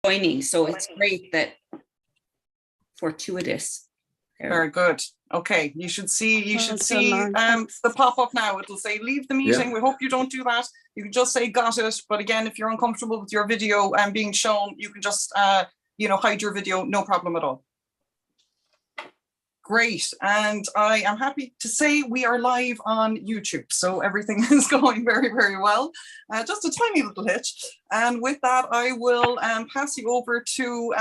joining. So it's great that fortuitous. Very good. Okay, you should see the pop-up now. It'll say leave the meeting. We hope you don't do that. You can just say got it. But again, if you're uncomfortable with your video being shown, you can just hide your video, no problem at all. Great, and I am happy to say we are live on YouTube, so everything is going very, very well. Just a tiny little hitch, and with that, I will pass you over to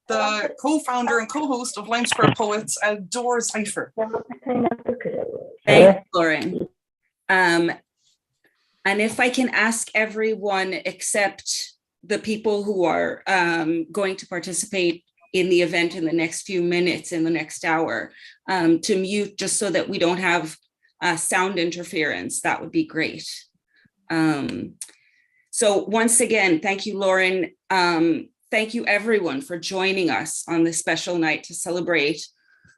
the co-founder and co-host of Lime Square Poets, Doris Eifer. Thanks, Lauren. And if I can ask everyone except the people who are going to participate in the event in the next few minutes, in the next hour, to mute just so that we don't have sound interference, that would be great. So once again, thank you, Lauren. Thank you everyone for joining us on this special night to celebrate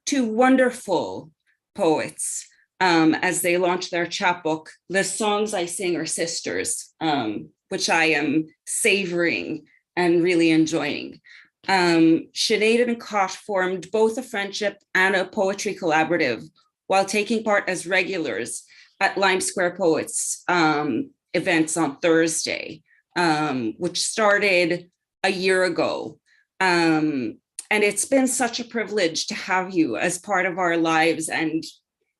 two wonderful poets as they launch their chapbook, The Songs I Sing Are Sisters, which I am savoring and really enjoying. Sinead and Cott formed both a friendship and a poetry collaborative while taking part as regulars at Lime Square Poets events on Thursday, which started a year ago. And it's been such a privilege to have you as part of our lives and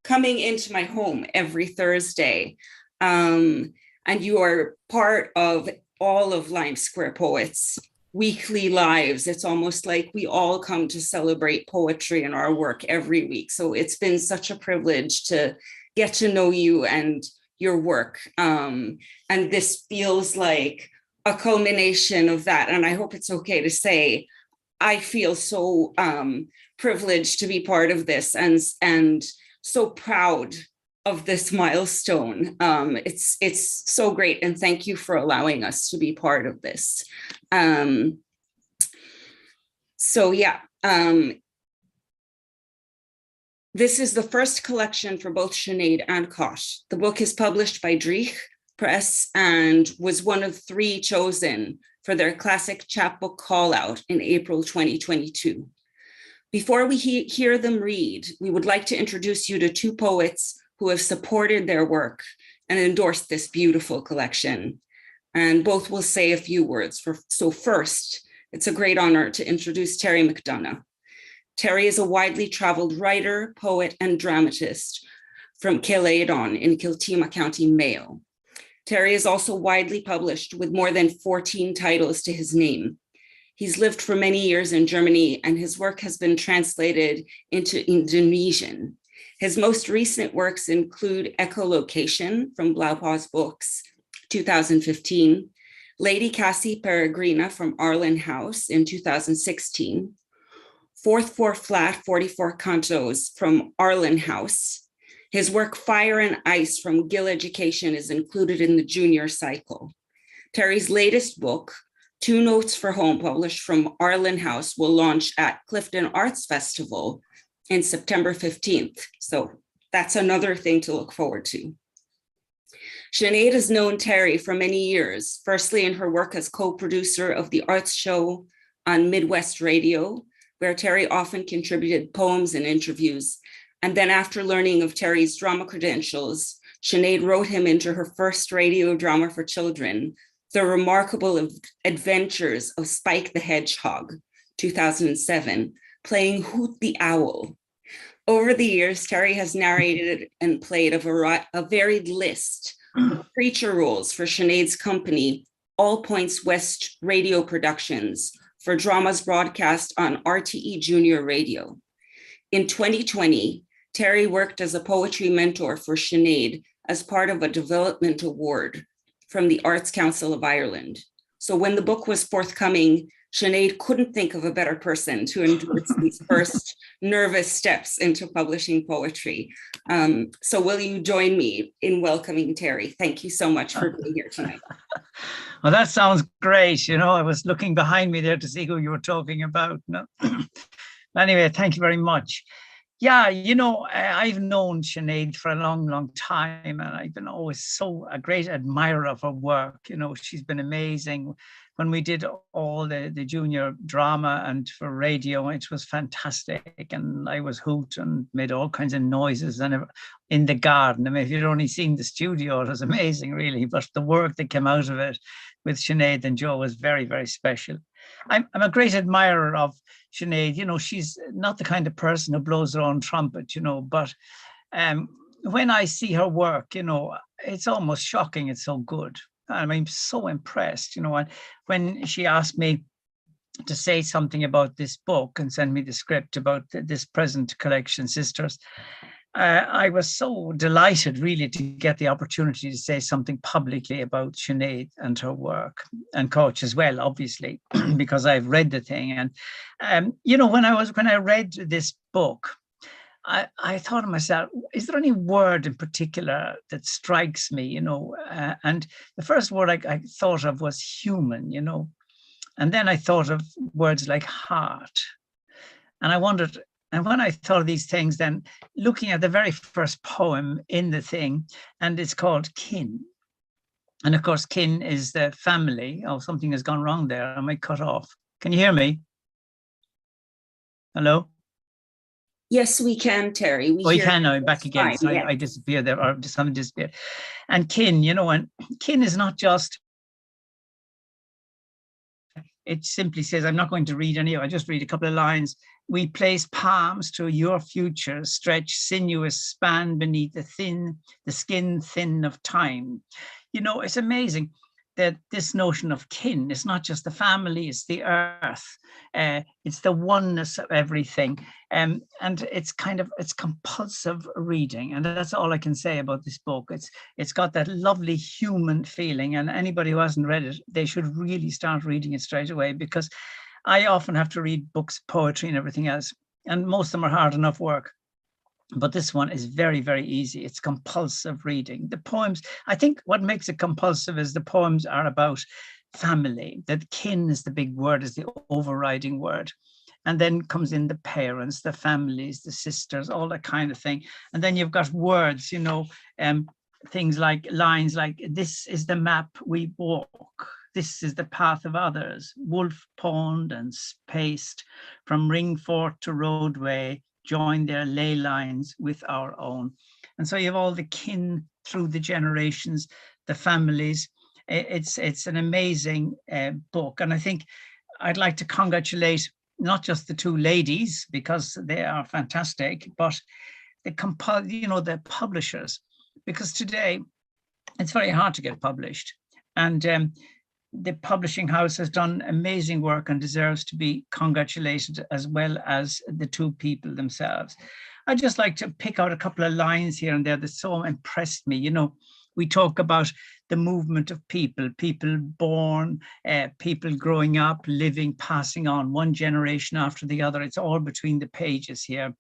coming into my home every Thursday. And you are part of all of Lime Square Poets' weekly lives. It's almost like we all come to celebrate poetry in our work every week. So it's been such a privilege to get to know you and your work. And this feels like a culmination of that. And I hope it's okay to say, I feel so privileged to be part of this and so proud of this milestone. It's so great, and thank you for allowing us to be part of this. This is the first collection for both Sinead and Cott. The book is published by Dreich Press and was one of 3 chosen for their classic chapbook call out in April 2022. Before we hear them read, we would like to introduce you to 2 poets who have supported their work and endorsed this beautiful collection. And both will say a few words. So first, it's a great honor to introduce Terry McDonough. Terry is a widely traveled writer, poet, and dramatist from Killaidon in Kiltima County, Mayo. Terry is also widely published with more than 14 titles to his name. He's lived for many years in Germany, and his work has been translated into Indonesian. His most recent works include Echolocation from Blaupause Books, 2015, Lady Cassie Peregrina from Arlen House in 2016, 4th 4 Flat 44 Cantos from Arlen House. His work Fire and Ice from Gill Education is included in the junior cycle. Terry's latest book, 2 Notes for Home, published from Arlen House, will launch at Clifton Arts Festival in September 15th. So that's another thing to look forward to. Sinead has known Terry for many years, firstly in her work as co-producer of the arts show on Midwest Radio, where Terry often contributed poems and interviews. And then after learning of Terry's drama credentials, Sinead wrote him into her first radio drama for children, The Remarkable Adventures of Spike the Hedgehog, 2007, playing Hoot the Owl. Over the years, Terry has narrated and played a varied list of creature roles for Sinead's company, All Points West Radio Productions, for dramas broadcast on RTE Junior Radio. In 2020, Terry worked as a poetry mentor for Sinead as part of a development award from the Arts Council of Ireland. So when the book was forthcoming, Sinead couldn't think of a better person to endorse these first nervous steps into publishing poetry. So will you join me in welcoming Terry? Thank you so much for being here tonight. Well, that sounds great. You know, I was looking behind me there to see who you were talking about. No? Anyway, thank you very much. Yeah, you know, I've known Sinead for a long, long time, and I've been always a great admirer of her work. You know, she's been amazing. when we did all the junior drama and for radio, it was fantastic. And I was hoot and made all kinds of noises and in the garden. I mean, if you'd only seen the studio, it was amazing, really. But the work that came out of it with Sinead and Joe was very, very special. I'm a great admirer of Sinead. You know, she's not the kind of person who blows her own trumpet, you know, but when I see her work, you know, it's almost shocking. It's so good. I'm so impressed, you know, and when she asked me to say something about this book and send me the script about this present collection, Sisters, I was so delighted really to get the opportunity to say something publicly about Sinead and her work, and Coach as well, obviously, because I've read the thing. And, you know, when I read this book, I thought to myself, is there any word in particular that strikes me, you know? And the first word I thought of was human, you know? And then I thought of words like heart. And I wondered, and when I thought of these things, then looking at the very first poem in the thing, and it's called Kin. And of course, kin is the family. Oh, something has gone wrong there. I might cut off. Can you hear me? Hello? Yes, we can, Terry. We can now. I'm back again. So yeah. I disappeared there, or something disappeared. And kin, you know, and kin is not just. It simply says, I'm not going to read any. I just read a couple of lines. We place palms to your future, stretch sinuous span beneath the skin thin of time. You know, it's amazing that this notion of kin is not just the family, it's the earth, it's the oneness of everything. And it's compulsive reading. And that's all I can say about this book. It's got that lovely human feeling, and anybody who hasn't read it, they should really start reading it straight away, because I often have to read books, poetry and everything else, and most of them are hard enough work. But this one is very, very easy. It's compulsive reading. The poems, I think what makes it compulsive is the poems are about family. That kin is the big word, is the overriding word. And then comes in the parents, the families, the sisters, all that kind of thing. And then you've got words, you know, things like lines like, this is the map we walk. This is the path of others. Wolf Pond and Spaced, from Ringfort to Roadway, join their ley lines with our own. And so you have all the kin through the generations, the families. It's an amazing book. And I think I'd like to congratulate not just the two ladies, because they are fantastic, but the publishers, because today it's very hard to get published. And the publishing house has done amazing work and deserves to be congratulated, as well as the two people themselves. I'd just like to pick out a couple of lines here and there that so impressed me. You know, we talk about the movement of people born, people growing up, living, passing on, one generation after the other. It's all between the pages here.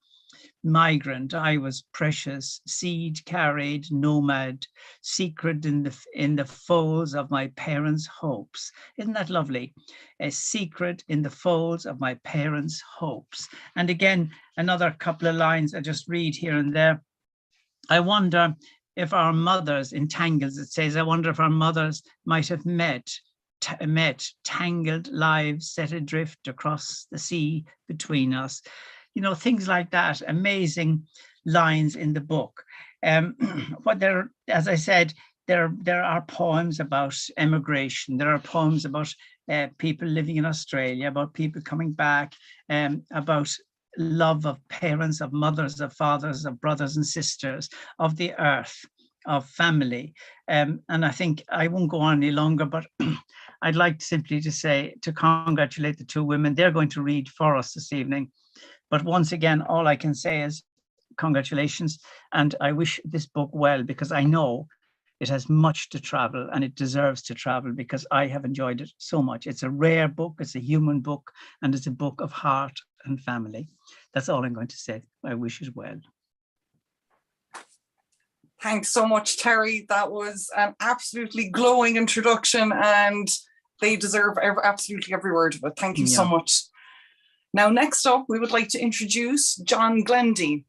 Migrant, I was precious, seed carried, nomad, secret in the folds of my parents' hopes. Isn't that lovely? A secret in the folds of my parents' hopes. And again, another couple of lines I just read here and there. I wonder if our mothers, in Tangles it says, I wonder if our mothers might have met tangled lives set adrift across the sea between us. You know, things like that, amazing lines in the book. As I said, there are poems about emigration. There are poems about people living in Australia, about people coming back, about love of parents, of mothers, of fathers, of brothers and sisters, of the earth, of family. And I think I won't go on any longer, but I'd like simply to congratulate the two women. They're going to read for us this evening. But once again, all I can say is congratulations. And I wish this book well, because I know it has much to travel, and it deserves to travel, because I have enjoyed it so much. It's a rare book, it's a human book, and it's a book of heart and family. That's all I'm going to say. I wish it well. Thanks so much, Terry. That was an absolutely glowing introduction, and they deserve absolutely every word of it. Thank you so much. Now, next up, we would like to introduce John Glendy.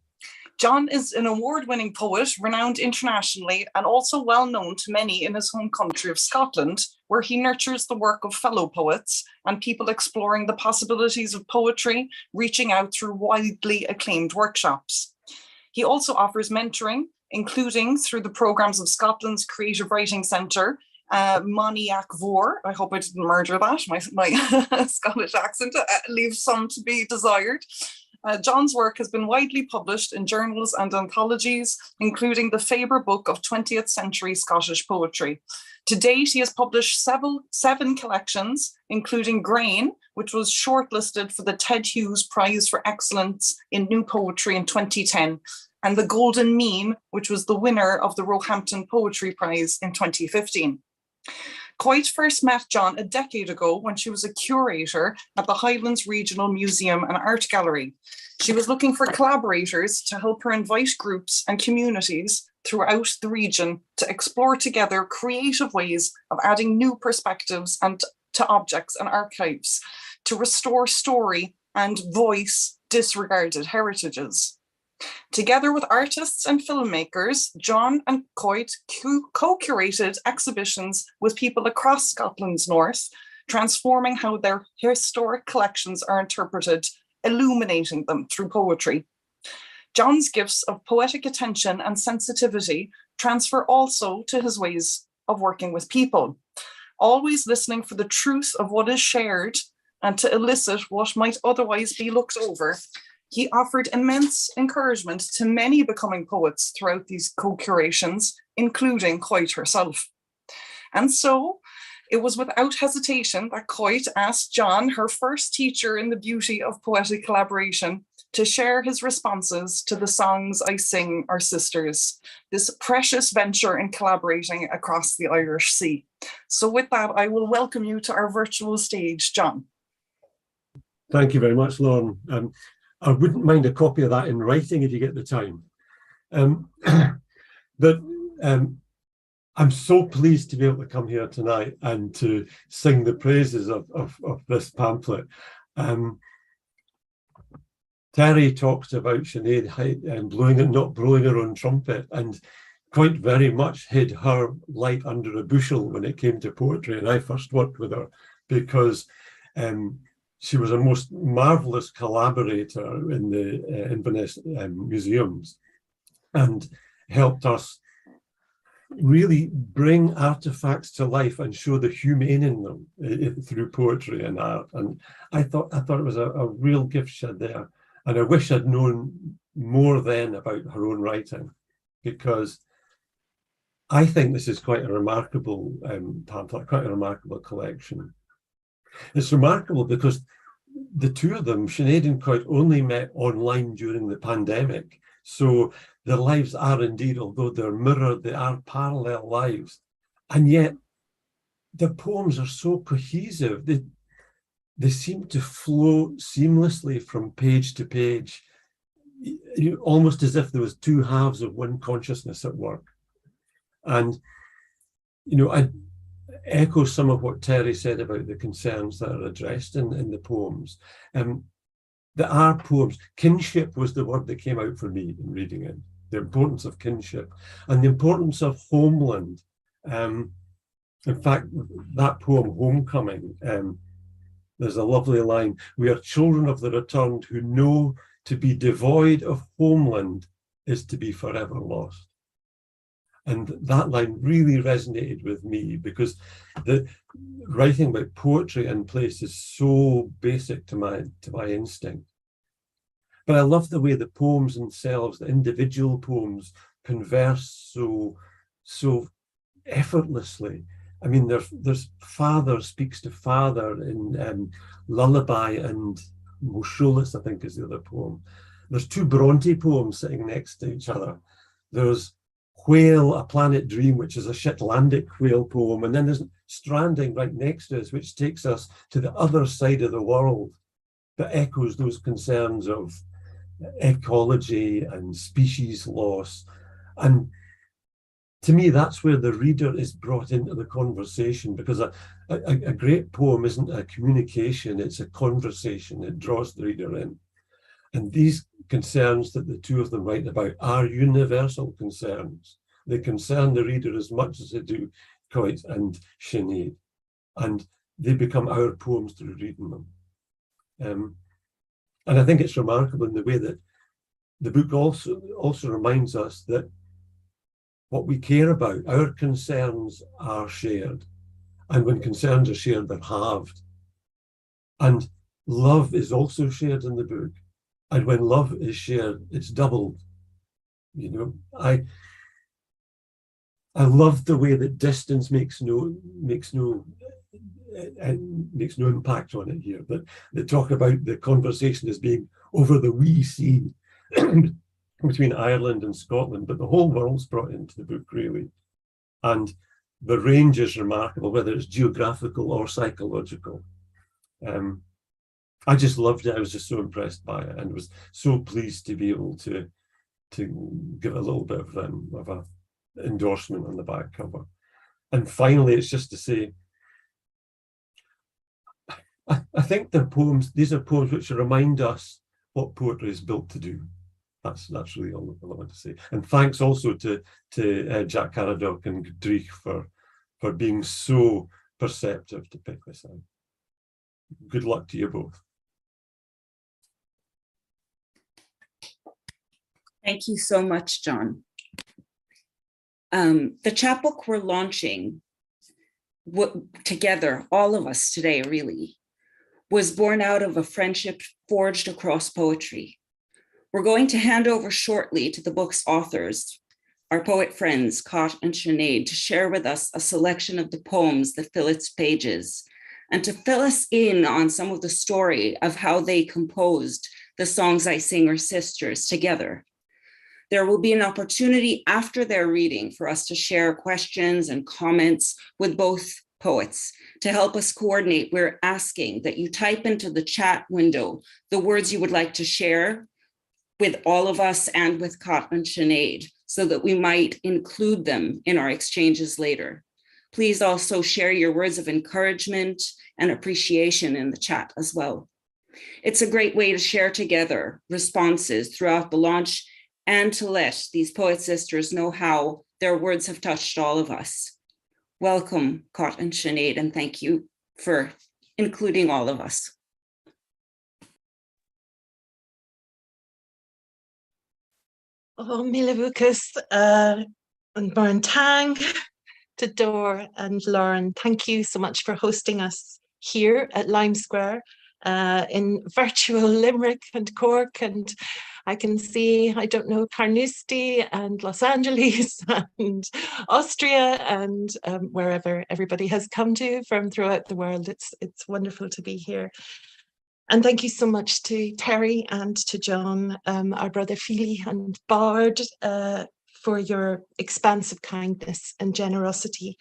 John is an award-winning poet, renowned internationally, and also well known to many in his home country of Scotland, where he nurtures the work of fellow poets and people exploring the possibilities of poetry, reaching out through widely acclaimed workshops. He also offers mentoring, including through the programs of Scotland's Creative Writing Centre, Moniac Vor. I hope I didn't murder that. My Scottish accent leaves some to be desired. John's work has been widely published in journals and anthologies, including the Faber Book of 20th Century Scottish Poetry. To date, he has published seven collections, including Grain, which was shortlisted for the Ted Hughes Prize for Excellence in New Poetry in 2010, and The Golden Mean, which was the winner of the Roehampton Poetry Prize in 2015. Coit first met John a decade ago when she was a curator at the Highlands Regional Museum and Art Gallery. She was looking for collaborators to help her invite groups and communities throughout the region to explore together creative ways of adding new perspectives and to objects and archives, to restore story and voice disregarded heritages. Together with artists and filmmakers, John and Coit co-curated exhibitions with people across Scotland's north, transforming how their historic collections are interpreted, illuminating them through poetry. John's gifts of poetic attention and sensitivity transfer also to his ways of working with people, always listening for the truth of what is shared and to elicit what might otherwise be looked over. He offered immense encouragement to many becoming poets throughout these co-curations, including Coit herself. And so it was without hesitation that Coit asked John, her first teacher in the beauty of poetic collaboration, to share his responses to the songs I Sing Our Sisters, this precious venture in collaborating across the Irish Sea. So with that, I will welcome you to our virtual stage, John. Thank you very much, Lauren. I wouldn't mind a copy of that in writing if you get the time. I'm so pleased to be able to come here tonight and to sing the praises of this pamphlet. Terry talked about Sinead and not blowing her own trumpet, and quite very much hid her light under a bushel when it came to poetry. And I first worked with her because she was a most marvelous collaborator in the Inverness museums and helped us really bring artifacts to life and show the humane in them through poetry and art. And I thought it was a real gift she had there. And I wish I'd known more then about her own writing, because I think this is quite a remarkable pamphlet, quite a remarkable collection. It's remarkable because the two of them, Sinead and Coit, only met online during the pandemic. So their lives are indeed, although they're mirrored, they are parallel lives. And yet their poems are so cohesive. They seem to flow seamlessly from page to page, almost as if there was two halves of one consciousness at work. And, I echo some of what Terry said about the concerns that are addressed in the poems. There are poems. Kinship was the word that came out for me in reading it. The importance of kinship and the importance of homeland. In fact, that poem, Homecoming, there's a lovely line: "We are children of the returned who know to be devoid of homeland is to be forever lost." And that line really resonated with me, because the writing about poetry and place is so basic to my instinct. But I love the way the poems themselves, the individual poems, converse so effortlessly. I mean, there's father speaks to father in Lullaby, and Moshulis, I think, is the other poem. There's two Bronte poems sitting next to each other. There's Whale, A Planet Dream, which is a Shetlandic whale poem. And then there's Stranding right next to us, which takes us to the other side of the world, that echoes those concerns of ecology and species loss. And to me, that's where the reader is brought into the conversation, because a great poem isn't a communication, it's a conversation. It draws the reader in. And these concerns that the two of them write about are universal concerns. They concern the reader as much as they do Coit and Sinead, and they become our poems through reading them. And I think it's remarkable in the way that the book also reminds us that what we care about, our concerns are shared. And when concerns are shared, they're halved. And love is also shared in the book. And when love is shared, it's doubled. You know, I love the way that distance makes no impact on it here. That they talk about the conversation as being over the wee sea between Ireland and Scotland, but the whole world's brought into the book, really. And the range is remarkable, whether it's geographical or psychological. I just loved it. I was just so impressed by it, and was so pleased to be able to give a little bit of a endorsement on the back cover. And finally, it's just to say, I think they're poems. These are poems which remind us what poetry is built to do. That's really all I want to say. And thanks also to Jack Caradoc and Dreich for being so perceptive to pick this out. Good luck to you both. Thank you so much, John. The chapbook we're launching together, all of us today really, was born out of a friendship forged across poetry. We're going to hand over shortly to the book's authors, our poet friends, Cot and Sinead, to share with us a selection of the poems that fill its pages, and to fill us in on some of the story of how they composed the Songs I Sing Are Sisters together. There will be an opportunity after their reading for us to share questions and comments with both poets. To help us coordinate, we're asking that you type into the chat window the words you would like to share with all of us and with Cot and Sinead, so that we might include them in our exchanges later. Please also share your words of encouragement and appreciation in the chat as well. It's a great way to share together responses throughout the launch and to let these poet sisters know how their words have touched all of us. Welcome, Cot and Sinead, and thank you for including all of us. Oh, Mila Lucas and Baron Tang, to Dor and Lauren, thank you so much for hosting us here at Lime Square in virtual Limerick and Cork, and I can see, I don't know, Carnoustie and Los Angeles and Austria and wherever everybody has come to from throughout the world. It's wonderful to be here. And thank you so much to Terry and to John, our brother Feely and Bard, for your expansive kindness and generosity,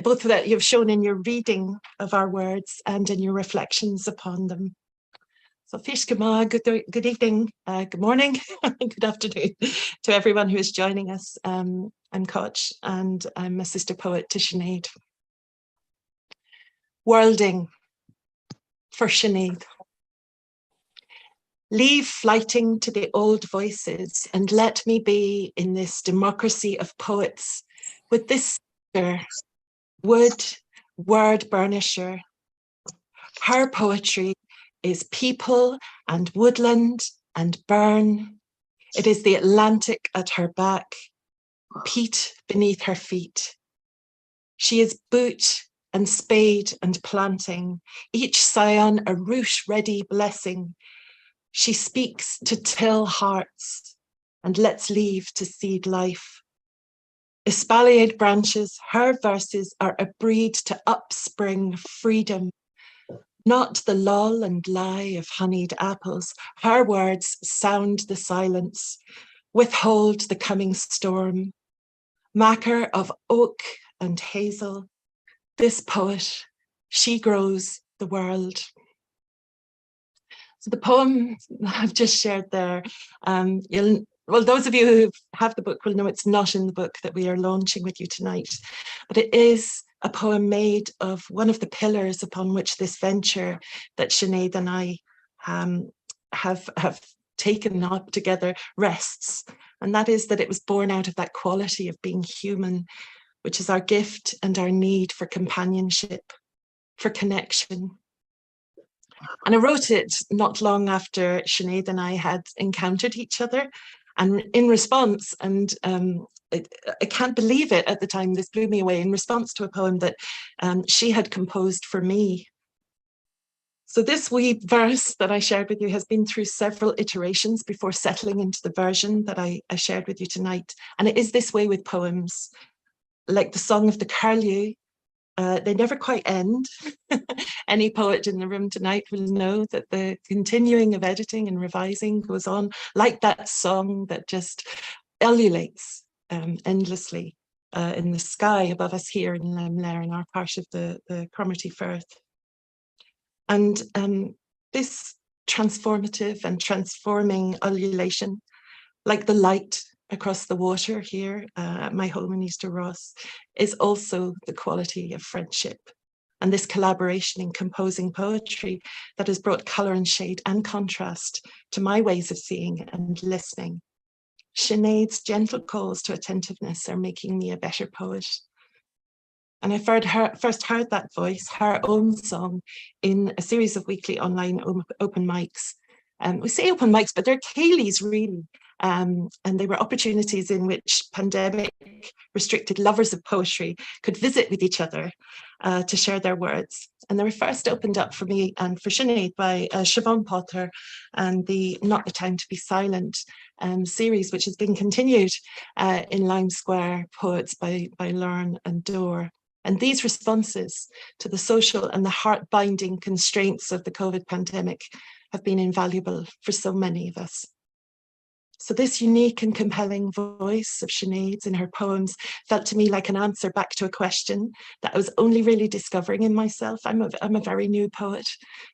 both that you've shown in your reading of our words and in your reflections upon them. So Fishkama, good evening, good morning, good afternoon to everyone who is joining us. I'm Koch and I'm a sister poet to Sinead. Worlding for Sinead. Leave flighting to the old voices and let me be in this democracy of poets with this sister, wood, word burnisher. Her poetry is people and woodland and burn. It is the Atlantic at her back, peat beneath her feet. She is boot and spade and planting, each scion a ruche-ready blessing. She speaks to till hearts and lets leave to seed life. Espaliered branches, her verses are a breed to upspring freedom, not the lull and lie of honeyed apples. Her words sound the silence, withhold the coming storm. Macker of oak and hazel, this poet, she grows the world. So the poem I've just shared there, well, those of you who have the book will know it's not in the book that we are launching with you tonight, but it is a poem made of one of the pillars upon which this venture that Sinead and I have taken up together rests. And that is that it was born out of that quality of being human, which is our gift and our need for companionship, for connection. And I wrote it not long after Sinead and I had encountered each other. And in response, and I can't believe it at the time, this blew me away, in response to a poem that she had composed for me. So this wee verse that I shared with you has been through several iterations before settling into the version that I shared with you tonight. And it is this way with poems, like the Song of the Curlew. They never quite end. Any poet in the room tonight will know that the continuing of editing and revising goes on like that song that just ululates endlessly in the sky above us here in Lemler, in our part of the Cromarty Firth. And this transformative and transforming ululation, like the light across the water here at my home in Easter Ross, is also the quality of friendship. And this collaboration in composing poetry that has brought colour and shade and contrast to my ways of seeing and listening. Sinead's gentle calls to attentiveness are making me a better poet. And I first heard that voice, her own song, in a series of weekly online open mics. We say open mics, but they're ceilidhs really. And they were opportunities in which pandemic restricted lovers of poetry could visit with each other to share their words. And they were first opened up for me and for Sinead by Siobhan Potter and the Not the Time to Be Silent series, which has been continued in Lime Square Poets by Lauren and Dore. And these responses to the social and the heart-binding constraints of the COVID pandemic have been invaluable for so many of us. So this unique and compelling voice of Sinead's in her poems felt to me like an answer back to a question that I was only really discovering in myself. I'm a very new poet.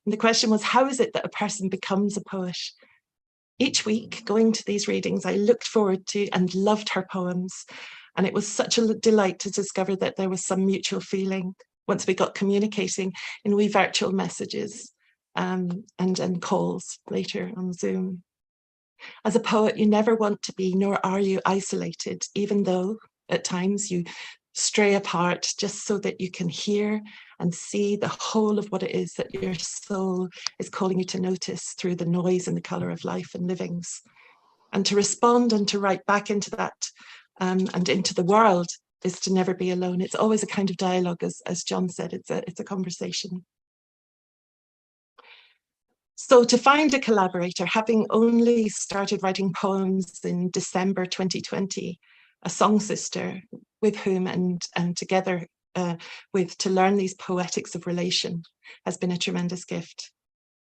And the question was, how is it that a person becomes a poet? Each week, going to these readings, I looked forward to and loved her poems. And it was such a delight to discover that there was some mutual feeling once we got communicating in wee virtual messages and calls later on Zoom. As a poet, you never want to be, nor are you isolated, even though at times you stray apart just so that you can hear and see the whole of what it is that your soul is calling you to notice through the noise and the colour of life and livings. And to respond and to write back into that and into the world is to never be alone. It's always a kind of dialogue, as John said, it's a conversation. So to find a collaborator, having only started writing poems in December 2020, a song sister with whom and together to learn these poetics of relation has been a tremendous gift.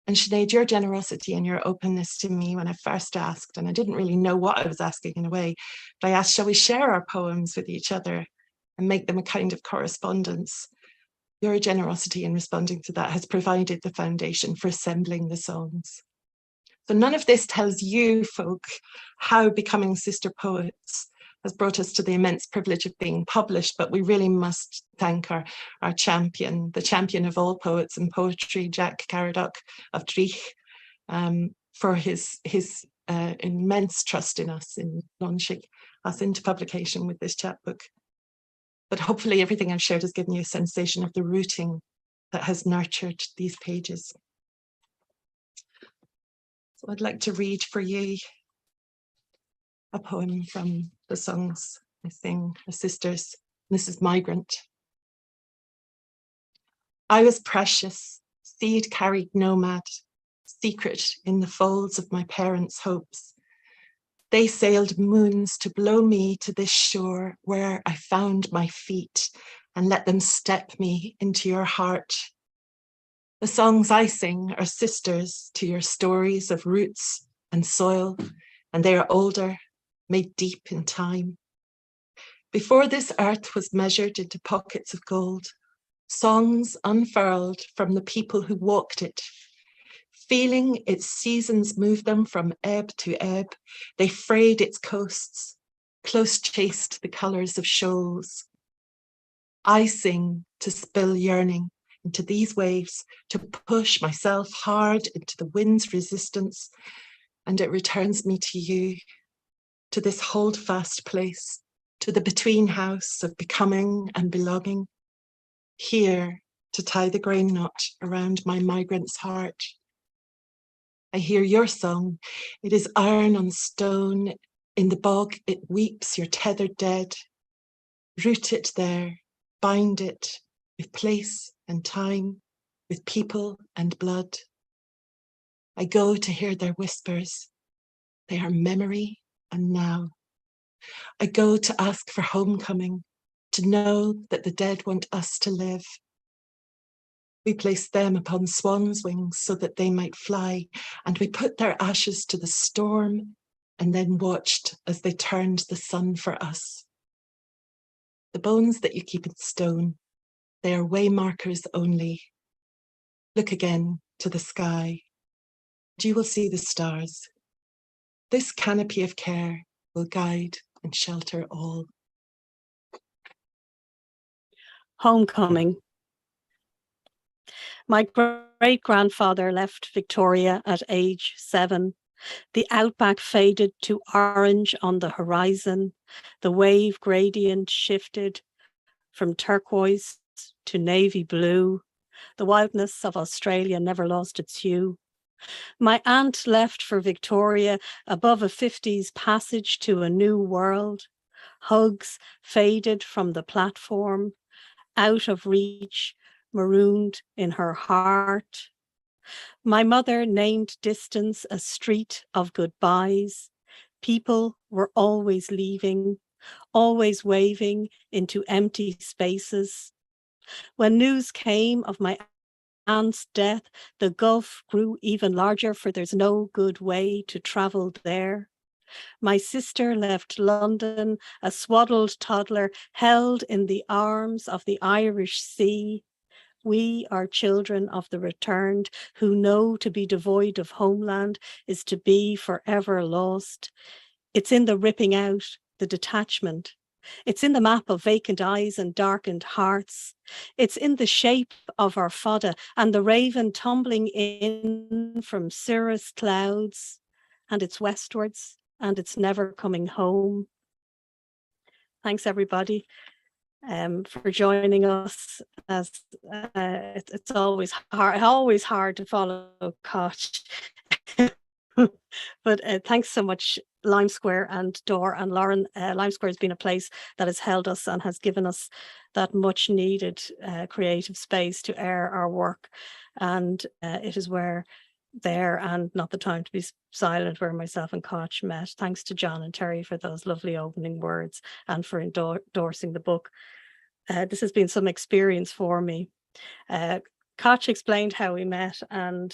And Sinead, your generosity and your openness to me when I first asked, and I didn't really know what I was asking in a way, but I asked, shall we share our poems with each other and make them a kind of correspondence? Your generosity in responding to that has provided the foundation for assembling the songs. So none of this tells you folk how Becoming Sister Poets has brought us to the immense privilege of being published, but we really must thank our champion, the champion of all poets and poetry, Jack Caradoc of Drich, for his immense trust in us, in launching us into publication with this chapbook. But hopefully everything I've shared has given you a sensation of the rooting that has nurtured these pages. So I'd like to read for you a poem from the songs I sing as sisters. This is Migrant. I was precious, seed-carried nomad, secret in the folds of my parents' hopes. They sailed moons to blow me to this shore where I found my feet and let them step me into your heart. The songs I sing are sisters to your stories of roots and soil, and they are older, made deep in time. Before this earth was measured into pockets of gold, songs unfurled from the people who walked it. Feeling its seasons move them from ebb to ebb, they frayed its coasts, close chased the colours of shoals. I sing to spill yearning into these waves, to push myself hard into the wind's resistance and it returns me to you, to this holdfast place, to the between house of becoming and belonging, here to tie the grain knot around my migrant's heart. I hear your song. It is iron on stone. In the bog, it weeps your tethered dead. Root it there, bind it with place and time, with people and blood. I go to hear their whispers. They are memory and now. I go to ask for homecoming, to know that the dead want us to live. We placed them upon swan's wings so that they might fly, and we put their ashes to the storm and then watched as they turned the sun for us. The bones that you keep in stone, they are waymarkers only. Look again to the sky, and you will see the stars. This canopy of care will guide and shelter all. Homecoming. My great-grandfather left Victoria at age 7. The outback faded to orange on the horizon. The wave gradient shifted from turquoise to navy blue. The wildness of Australia never lost its hue. My aunt left for Victoria above a 50s passage to a new world. Hugs faded from the platform, out of reach, marooned in her heart. My mother named distance a street of goodbyes. People were always leaving, always waving into empty spaces. When news came of my aunt's death, the gulf grew even larger, for there's no good way to travel there. My sister left London, a swaddled toddler held in the arms of the Irish Sea. We are children of the returned, who know to be devoid of homeland is to be forever lost. It's in the ripping out, the detachment. It's in the map of vacant eyes and darkened hearts. It's in the shape of our fodder and the raven tumbling in from cirrus clouds. And it's westwards, and it's never coming home. Thanks, everybody, for joining us. As it's always hard to follow Koch. But thanks so much, Lime Square and Dor and Lauren. Lime Square has been a place that has held us and has given us that much needed creative space to air our work. And it is where there and Not the Time to Be Silent, where myself and Koch met. Thanks to John and Terry for those lovely opening words and for endorsing the book. This has been some experience for me. Koch explained how we met, and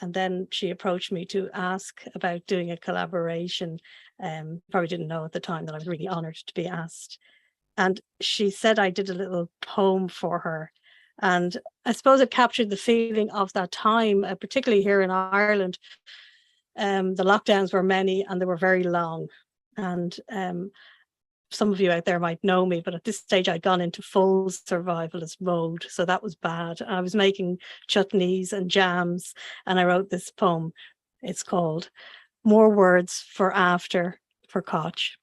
then she approached me to ask about doing a collaboration. Probably didn't know at the time that I was really honoured to be asked. And she said I did a little poem for her. And I suppose it captured the feeling of that time, particularly here in Ireland. The lockdowns were many and they were very long. And some of you out there might know me, but at this stage I'd gone into full survivalist mode. So that was bad. I was making chutneys and jams, and I wrote this poem. It's called More Words for After for Koch.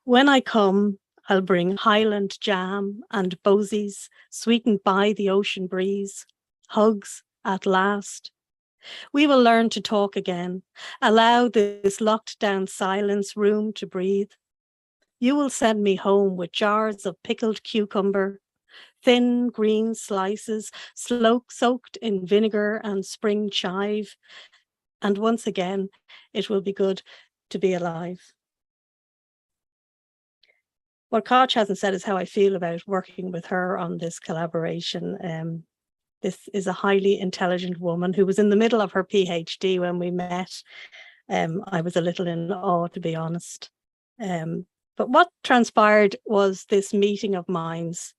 When I come, I'll bring Highland jam and posies sweetened by the ocean breeze. Hugs at last. We will learn to talk again. Allow this locked down silence room to breathe. You will send me home with jars of pickled cucumber, thin green slices soaked in vinegar and spring chive. And once again, it will be good to be alive. What Koch hasn't said is how I feel about working with her on this collaboration. This is a highly intelligent woman who was in the middle of her PhD when we met. I was a little in awe, to be honest. But what transpired was this meeting of minds.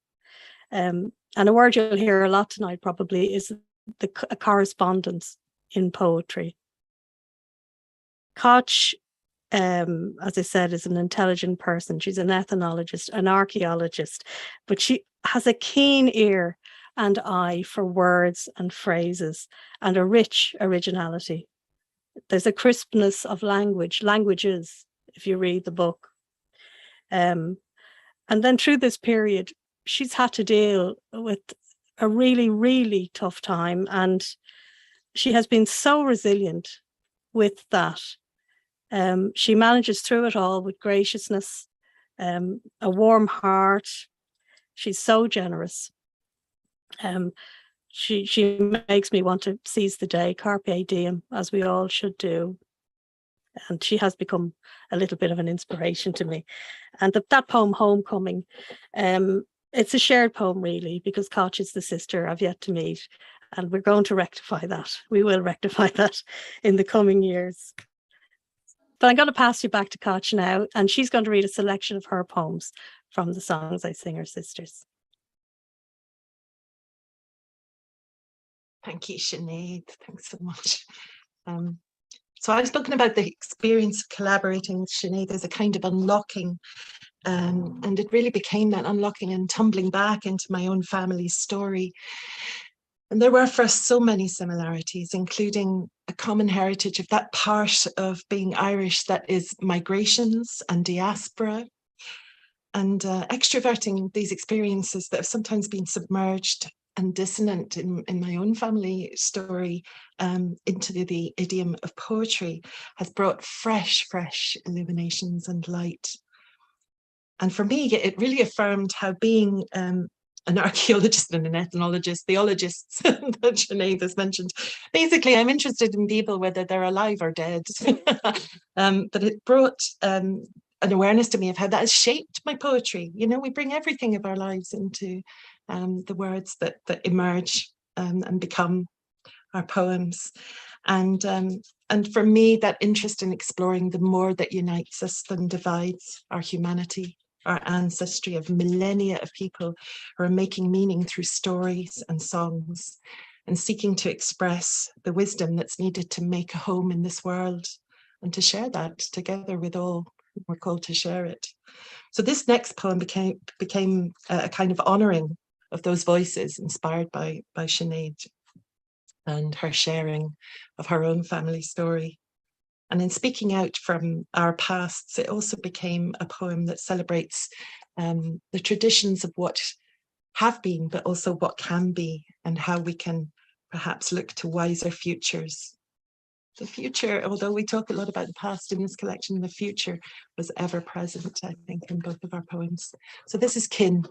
And a word you'll hear a lot tonight probably is a correspondence in poetry. Koch, as I said, is an intelligent person. She's an ethnologist, an archaeologist, but she has a keen ear and eye for words and phrases and a rich originality. There's a crispness of languages, if you read the book. And then through this period, she's had to deal with a really, really tough time. And she has been so resilient with that. She manages through it all with graciousness, a warm heart. She's so generous. She makes me want to seize the day, carpe diem, as we all should do. And she has become a little bit of an inspiration to me. And that poem, Homecoming, it's a shared poem really, because Koch is the sister I've yet to meet. And we're going to rectify that. We will rectify that in the coming years. But I'm going to pass you back to Koch now, and she's going to read a selection of her poems from the Songs I Sing Her Sisters. Thank you, Sinead. Thanks so much. So I've spoken about the experience of collaborating with Sinead as a kind of unlocking, and it really became that unlocking and tumbling back into my own family's story. And there were for us so many similarities, including a common heritage of that part of being Irish that is migrations and diaspora, and extroverting these experiences that have sometimes been submerged and dissonant in my own family story into the idiom of poetry has brought fresh illuminations and light. And for me, it really affirmed how being an archaeologist and an ethnologist, theologists that Sinead has mentioned, basically I'm interested in people whether they're alive or dead. But it brought an awareness to me of how that has shaped my poetry. You know, we bring everything of our lives into the words that emerge and become our poems. And for me, that interest in exploring the more that unites us than divides, our humanity, our ancestry of millennia of people who are making meaning through stories and songs and seeking to express the wisdom that's needed to make a home in this world and to share that together with all. We're called to share it. So this next poem became a kind of honouring of those voices inspired by Sinead and her sharing of her own family story. And in speaking out from our pasts, it also became a poem that celebrates the traditions of what have been, but also what can be, and how we can perhaps look to wiser futures. The future, although we talk a lot about the past in this collection, the future was ever present, I think, in both of our poems. So this is Kin.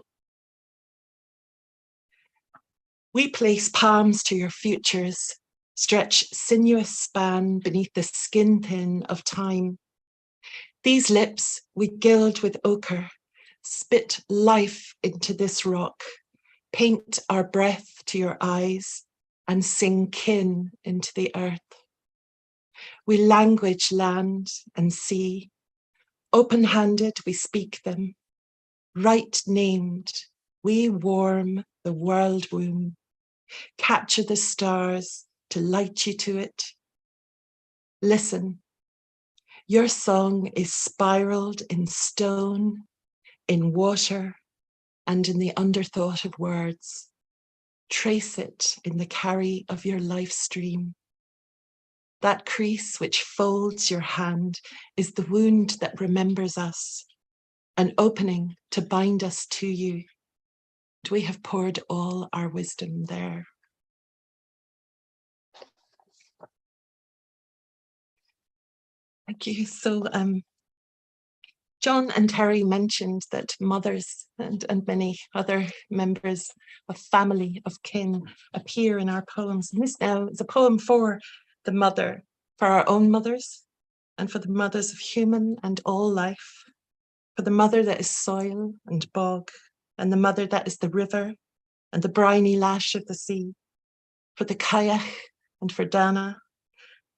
We place palms to your futures, stretch sinuous span beneath the skin thin of time. These lips we gild with ochre, spit life into this rock, paint our breath to your eyes, and sing kin into the earth. We language land and sea, open-handed we speak them, right named, we warm the world womb, capture the stars to light you to it. Listen, your song is spiraled in stone, in water, and in the underthought of words. Trace it in the carry of your life stream. That crease which folds your hand is the wound that remembers us, an opening to bind us to you. And we have poured all our wisdom there. Thank you. So John and Terry mentioned that mothers and many other members of family, of kin, appear in our poems. And this now is a poem for the mother, for our own mothers, and for the mothers of human and all life, for the mother that is soil and bog, and the mother that is the river and the briny lash of the sea, for the kayak and for Dana,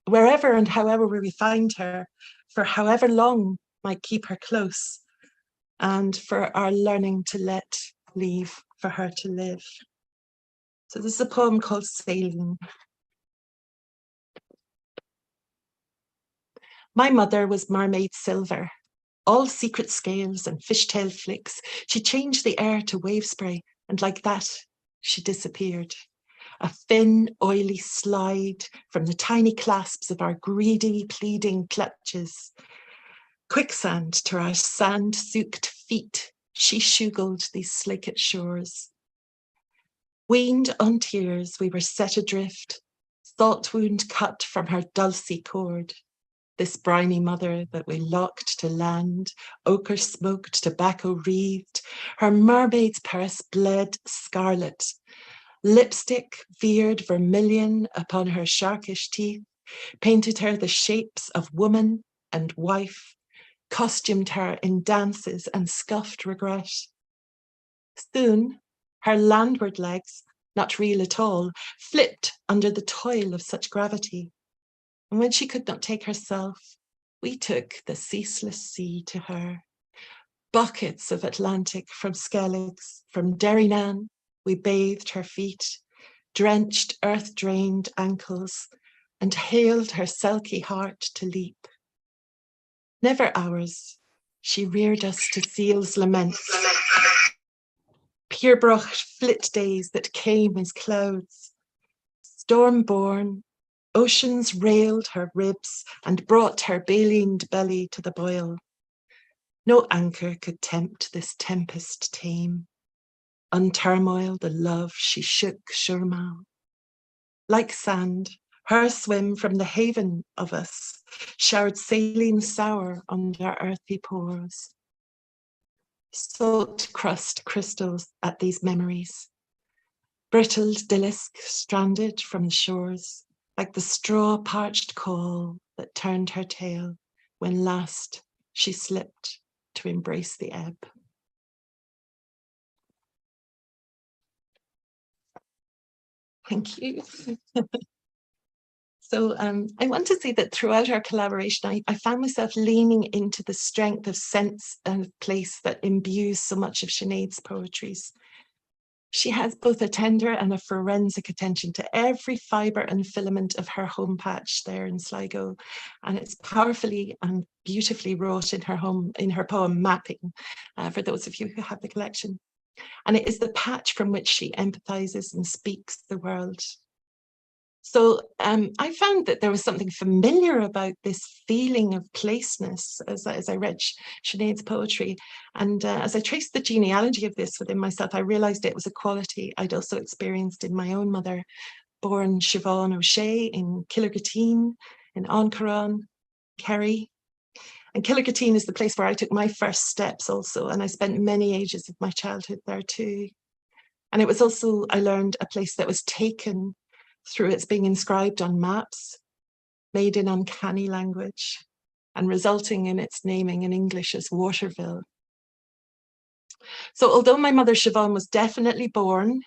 wherever and however we find her, for however long might keep her close, and for our learning to let leave for her to live. So this is a poem called Saline. My mother was mermaid silver, all secret scales and fishtail flicks. She changed the air to wave spray, and like that, she disappeared. a thin, oily slide from the tiny clasps of our greedy, pleading clutches. Quicksand to our sand-soaked feet, she shugled these slicket shores. Weaned on tears, we were set adrift, salt wound cut from her dulcie cord. This briny mother that we locked to land, ochre smoked, tobacco wreathed, her mermaid's purse bled scarlet. Lipstick veered vermilion upon her sharkish teeth, painted her the shapes of woman and wife, costumed her in dances and scuffed regret. Soon, her landward legs, not real at all, flipped under the toil of such gravity. And when she could not take herself, we took the ceaseless sea to her. Buckets of Atlantic from Skelligs, from Derrynane, we bathed her feet, drenched earth-drained ankles, and hailed her selkie heart to leap. Never ours, she reared us to seals' laments. Pierbroch flit days that came as clouds. Storm-born, oceans railed her ribs and brought her baleen belly to the boil. No anchor could tempt this tempest tame. Untermoil the love she shook Shurmal. Like sand, her swim from the haven of us showered saline sour on their earthy pores. Salt crust crystals at these memories. Brittled dillisk stranded from the shores, like the straw parched coal that turned her tail when last she slipped to embrace the ebb. Thank you. So I want to say that throughout our collaboration, I found myself leaning into the strength of sense and place that imbues so much of Sinead's poetries. She has both a tender and a forensic attention to every fibre and filament of her home patch there in Sligo, and it's powerfully and beautifully wrought in her poem Mapping, for those of you who have the collection. And it is the patch from which she empathises and speaks the world. So I found that there was something familiar about this feeling of placeness as I read Sinead's poetry. And as I traced the genealogy of this within myself, I realised it was a quality I'd also experienced in my own mother, born Siobhan O'Shea in Killergetteen, in Ancaran, Kerry. And Killergetteen is the place where I took my first steps also, and I spent many ages of my childhood there too. And it was also, I learned, a place that was taken through its being inscribed on maps, made in uncanny language, and resulting in its naming in English as Waterville. So although my mother Siobhan was definitely born,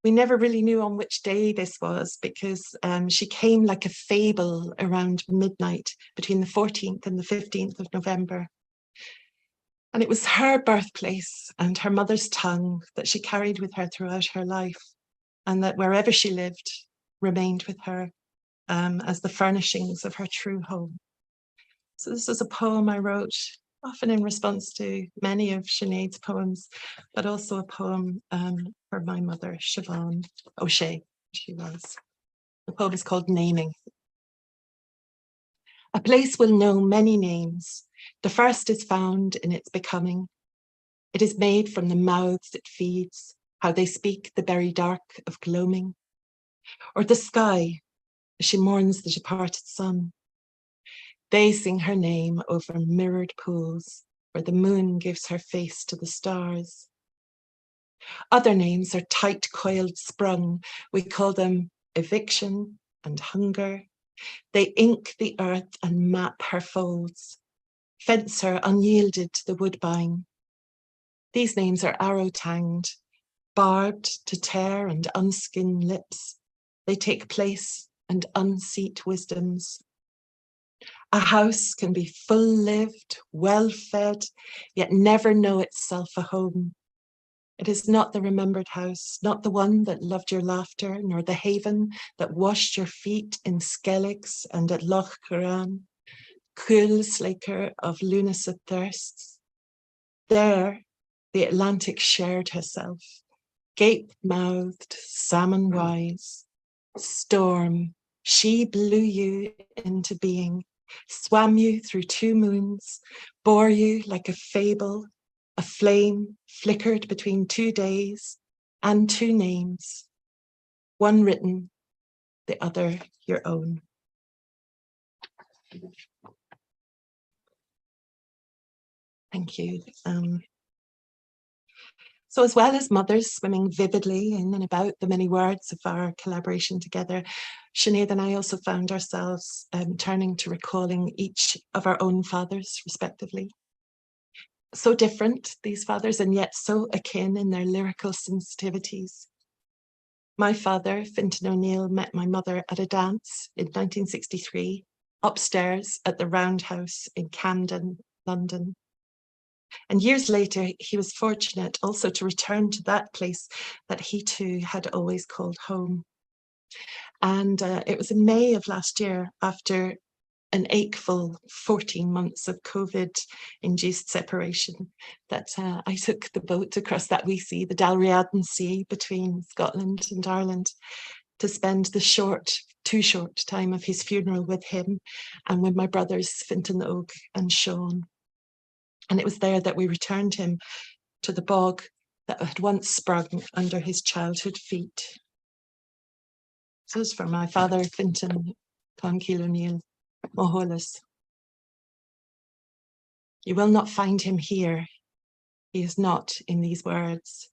we never really knew on which day this was, because she came like a fable around midnight between the 14th and the 15th of November. And it was her birthplace and her mother's tongue that she carried with her throughout her life, and that wherever she lived remained with her as the furnishings of her true home. So this was a poem I wrote often in response to many of Sinead's poems, but also a poem for my mother, Siobhan O'Shea, she was. The poem is called Naming. A place will know many names. The first is found in its becoming. It is made from the mouths it feeds, how they speak the very dark of gloaming. Or the sky, as she mourns the departed sun. They sing her name over mirrored pools, where the moon gives her face to the stars. Other names are tight coiled sprung. We call them eviction and hunger. They ink the earth and map her folds, fence her unyielded to the woodbine. These names are arrow-tanged, barbed to tear and unskin lips. They take place and unseat wisdoms. A house can be full-lived, well-fed, yet never know itself a home. It is not the remembered house, not the one that loved your laughter, nor the haven that washed your feet in Skelligs and at Loch Curan, cool slaker of lunacy thirsts. There, the Atlantic shared herself, gape-mouthed, salmon-wise, storm, she blew you into being, swam you through 2 moons, bore you like a fable, a flame flickered between 2 days and 2 names, one written, the other your own. Thank you. So as well as mothers swimming vividly in and about the many words of our collaboration together, Sinead and I also found ourselves turning to recalling each of our own fathers, respectively. So different, these fathers, and yet so akin in their lyrical sensitivities. My father, Fintan O'Neill, met my mother at a dance in 1963, upstairs at the Roundhouse in Camden, London. And years later, he was fortunate also to return to that place that he too had always called home. And it was in May of last year, after an acheful 14 months of COVID-induced separation, that I took the boat across that wee sea, the Dalriadan Sea, between Scotland and Ireland, to spend the too short time of his funeral with him and with my brothers, Fintan Oak and Sean. And it was there that we returned him to the bog that had once sprung under his childhood feet. So it's for my father, Fintan Clonkeil O'Neill, Moholas. You will not find him here. He is not in these words.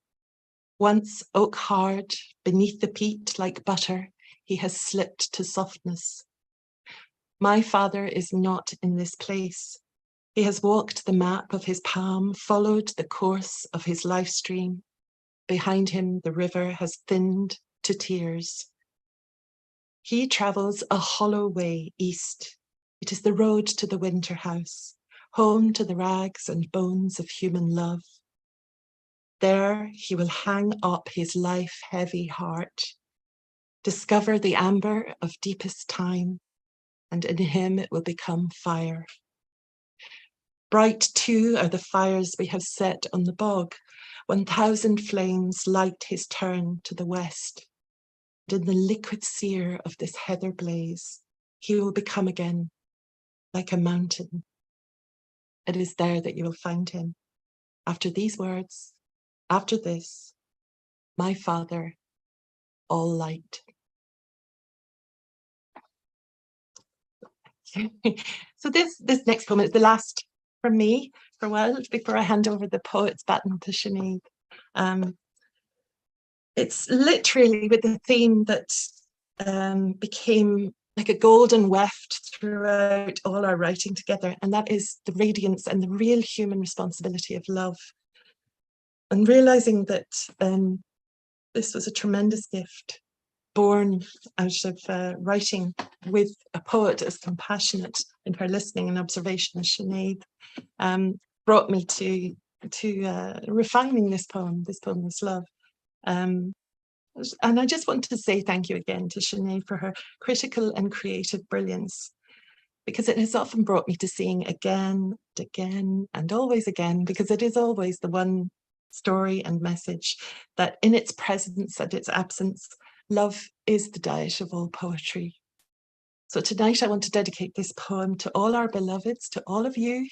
Once oak hard, beneath the peat like butter, he has slipped to softness. My father is not in this place. He has walked the map of his palm, followed the course of his life stream. Behind him, the river has thinned to tears. He travels a hollow way east. It is the road to the winter house, home to the rags and bones of human love. There he will hang up his life-heavy heart, discover the amber of deepest time, and in him it will become fire. Bright too are the fires we have set on the bog. 1,000 flames light his turn to the west. And in the liquid sear of this heather blaze, he will become again like a mountain. It is there that you will find him. After these words, after this, my father, all light. So this next poem is the last from me for a while before I hand over the poet's baton to Sinead. It's literally with the theme that became like a golden weft throughout all our writing together, and that is the radiance and the real human responsibility of love. And realizing that this was a tremendous gift born out of writing with a poet as compassionate in her listening and observation as Sinead, brought me to refining this poem. This poem is love. And I just want to say thank you again to Sinead for her critical and creative brilliance, because it has often brought me to seeing again and again and always again, because it is always the one story and message that in its presence and its absence, love is the diet of all poetry. So tonight I want to dedicate this poem to all our beloveds, to all of you,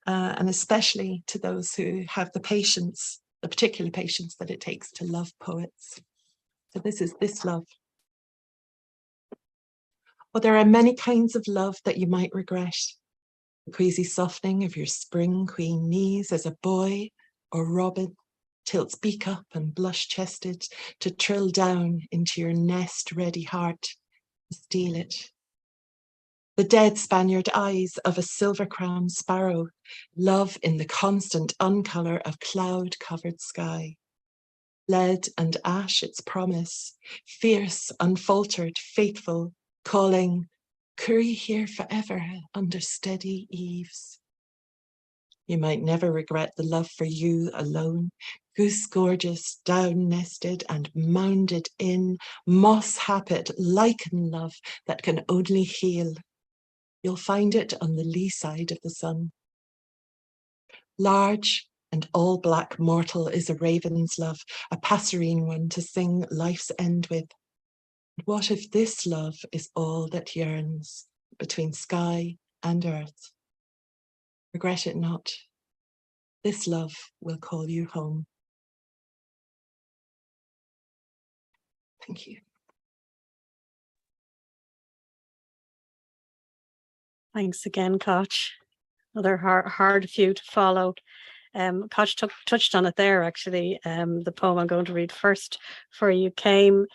and especially to those who have the patience, the particular patience that it takes to love poets. So this is this love. Well, there are many kinds of love that you might regret. The queasy softening of your spring queen knees as a boy or robin tilts beak up and blush-chested to trill down into your nest-ready heart and steal it. The dead Spaniard eyes of a silver-crowned sparrow, love in the constant uncolour of cloud-covered sky. Lead and ash its promise, fierce, unfaltered, faithful, calling, curry here forever under steady eaves. You might never regret the love for you alone, goose gorgeous, down-nested and mounded in, moss-happet, lichen love that can only heal. You'll find it on the lee side of the sun. Large, and all black mortal is a raven's love, a passerine one to sing life's end with. What if this love is all that yearns between sky and earth? Regret it not. This love will call you home. Thank you. Thanks again, Koch. Another hard few to follow. Koch touched on it there, actually. The poem I'm going to read first for you came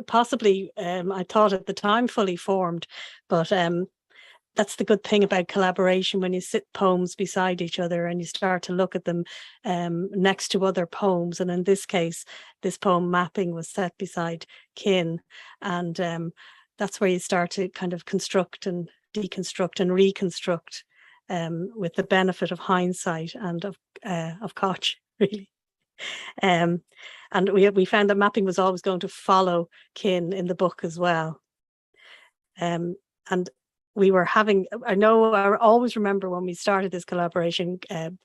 possibly, I thought at the time, fully formed, but that's the good thing about collaboration, when you sit poems beside each other and you start to look at them next to other poems. And in this case, this poem, Mapping, was set beside Kin. And that's where you start to kind of construct and deconstruct and reconstruct with the benefit of hindsight and of Koch, really. And we found that Mapping was always going to follow Kin in the book as well. And we were having, I always remember when we started this collaboration,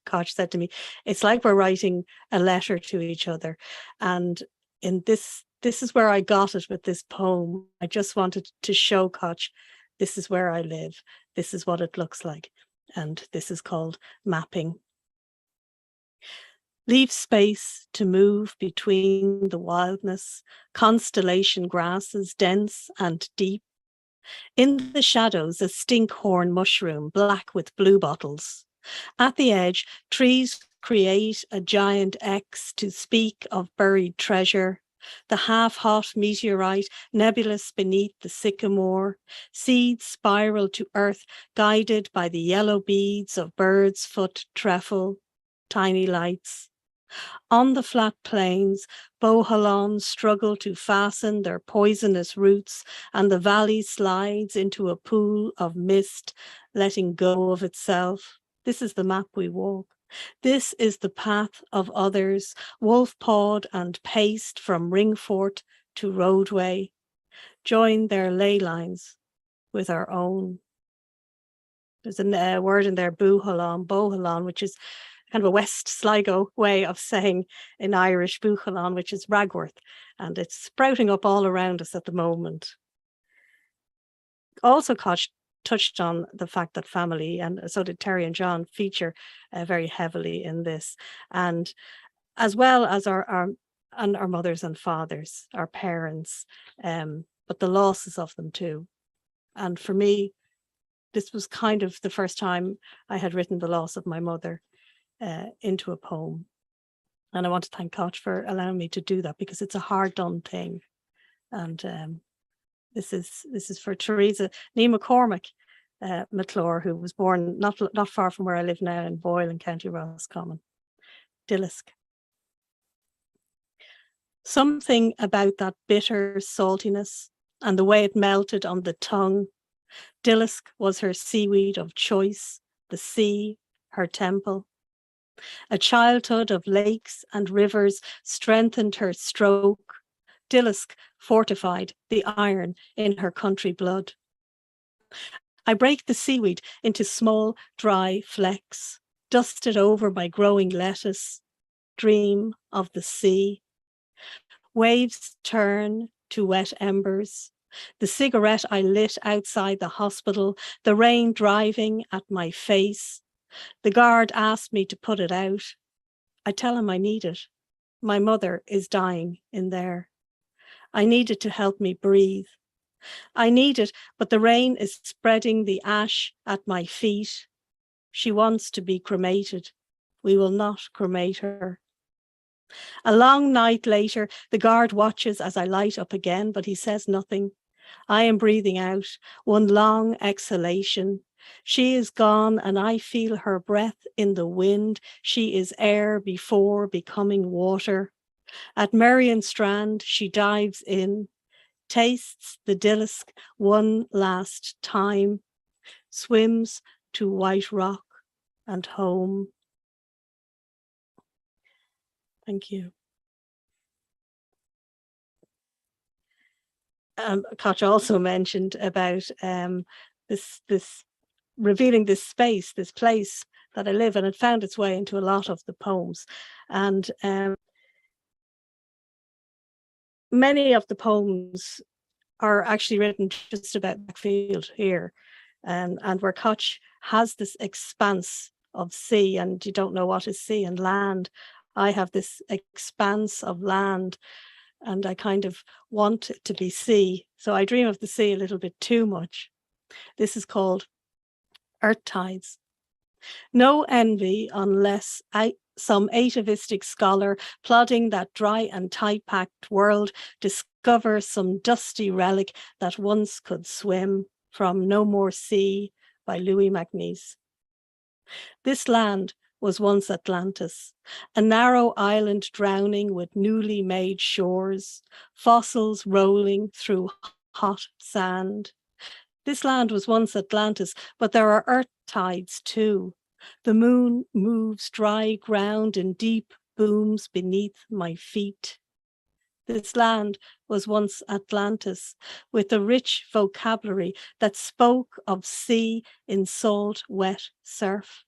Koch said to me, it's like we're writing a letter to each other. And in this is where I got it with this poem. I just wanted to show Koch, this is where I live. This is what it looks like. And this is called Mapping. Leave space to move between the wildness, constellation grasses dense and deep. In the shadows, a stinkhorn mushroom, black with blue bottles. At the edge, trees create a giant X to speak of buried treasure. The half-hot meteorite, nebulous beneath the sycamore. Seeds spiral to earth, guided by the yellow beads of bird's foot trefoil, tiny lights. On the flat plains, bohalons struggle to fasten their poisonous roots, and the valley slides into a pool of mist, letting go of itself. This is the map we walk. This is the path of others, wolf-pawed and paced from ringfort to roadway. Join their ley lines with our own. There's a word in there, bohalon, which is kind of a West Sligo way of saying in Irish Buchanan, which is ragworth, and it's sprouting up all around us at the moment. Also, Koch touched on the fact that family, and so did Terry and John, feature very heavily in this, and as well as our mothers and fathers, our parents, but the losses of them too. And for me, this was kind of the first time I had written the loss of my mother into a poem. And I want to thank Koch for allowing me to do that, because it's a hard done thing. And this is for Teresa Ní McCormick McClure, who was born not far from where I live now in Boyle in County Roscommon. Dillisk. Something about that bitter saltiness and the way it melted on the tongue. Dillisk was her seaweed of choice, the sea, her temple. A childhood of lakes and rivers strengthened her stroke. Dillisk fortified the iron in her country blood. I break the seaweed into small, dry flecks, dusted over by growing lettuce, dream of the sea. Waves turn to wet embers. The cigarette I lit outside the hospital, the rain driving at my face. The guard asked me to put it out. I tell him I need it. My mother is dying in there. I need it to help me breathe. I need it, but the rain is spreading the ash at my feet. She wants to be cremated. We will not cremate her. A long night later, the guard watches as I light up again, but he says nothing. I am breathing out, one long exhalation. She is gone and I feel her breath in the wind. She is air before becoming water. At Merrion Strand, she dives in, tastes the Dillisk one last time, swims to White Rock and home. Thank you. Koch also mentioned about this revealing this space, this place that I live, and it found its way into a lot of the poems. And many of the poems are actually written just about Blackfield here, and where Koch has this expanse of sea, and you don't know what is sea and land. I have this expanse of land, and I kind of want it to be sea. So I dream of the sea a little bit too much. This is called Earth Tides. No envy unless some atavistic scholar plodding that dry and tight-packed world discover some dusty relic that once could swim, from No More Sea by Louis Macneice. This land was once Atlantis, a narrow island drowning with newly made shores, fossils rolling through hot sand. This land was once Atlantis, but there are earth tides too. The moon moves dry ground in deep booms beneath my feet. This land was once Atlantis, with a rich vocabulary that spoke of sea in salt, wet surf.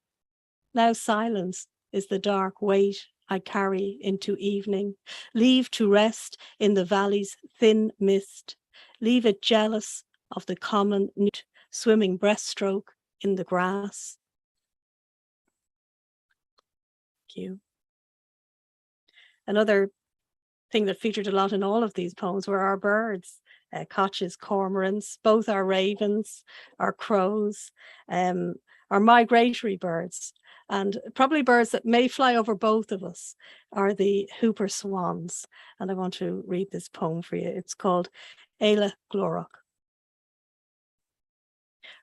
Now silence is the dark weight I carry into evening. Leave to rest in the valley's thin mist. Leave it jealous of the common newt swimming breaststroke in the grass. Thank you. Another thing that featured a lot in all of these poems were our birds. Koch's cormorants, both our ravens, our crows, our migratory birds, and probably birds that may fly over both of us are the Hooper swans. And I want to read this poem for you. It's called Éile Glórach.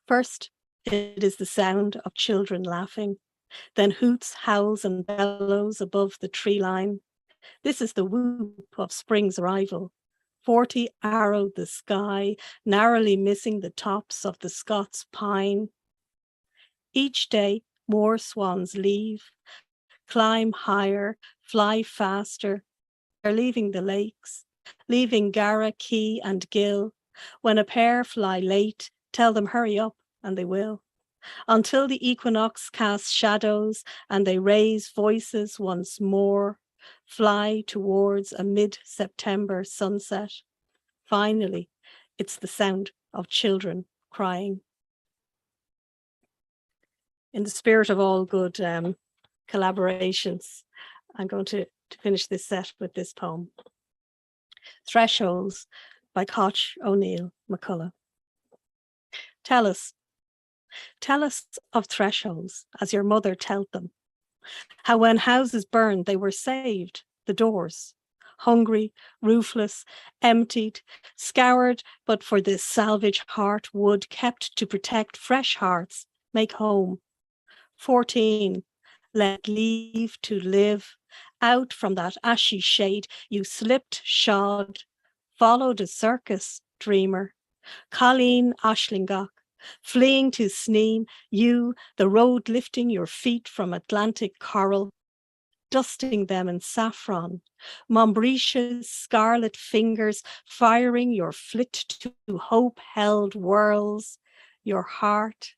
First, it is the sound of children laughing, then hoots, howls, and bellows above the tree line. This is the whoop of spring's arrival. 40 arrowed the sky, narrowly missing the tops of the Scots pine. Each day, more swans leave, climb higher, fly faster. They're leaving the lakes, leaving Garra, Key, and Gill. When a pair fly late, tell them hurry up, and they will. Until the equinox casts shadows and they raise voices once more, fly towards a mid-September sunset. Finally, it's the sound of children crying. In the spirit of all good collaborations, I'm going to finish this set with this poem. Thresholds by Koch O'Neill McCullough. Tell us of thresholds as your mother told them, how when houses burned they were saved, the doors, hungry, roofless, emptied, scoured, but for this salvage heart wood kept to protect fresh hearts, make home. 14, let leave to live, out from that ashy shade you slipped shod, followed a circus dreamer, Colleen Ashlingach, fleeing to Sneem, you, the road lifting your feet from Atlantic coral, dusting them in saffron, Montbretia's scarlet fingers firing your flit to hope-held whirls, your heart.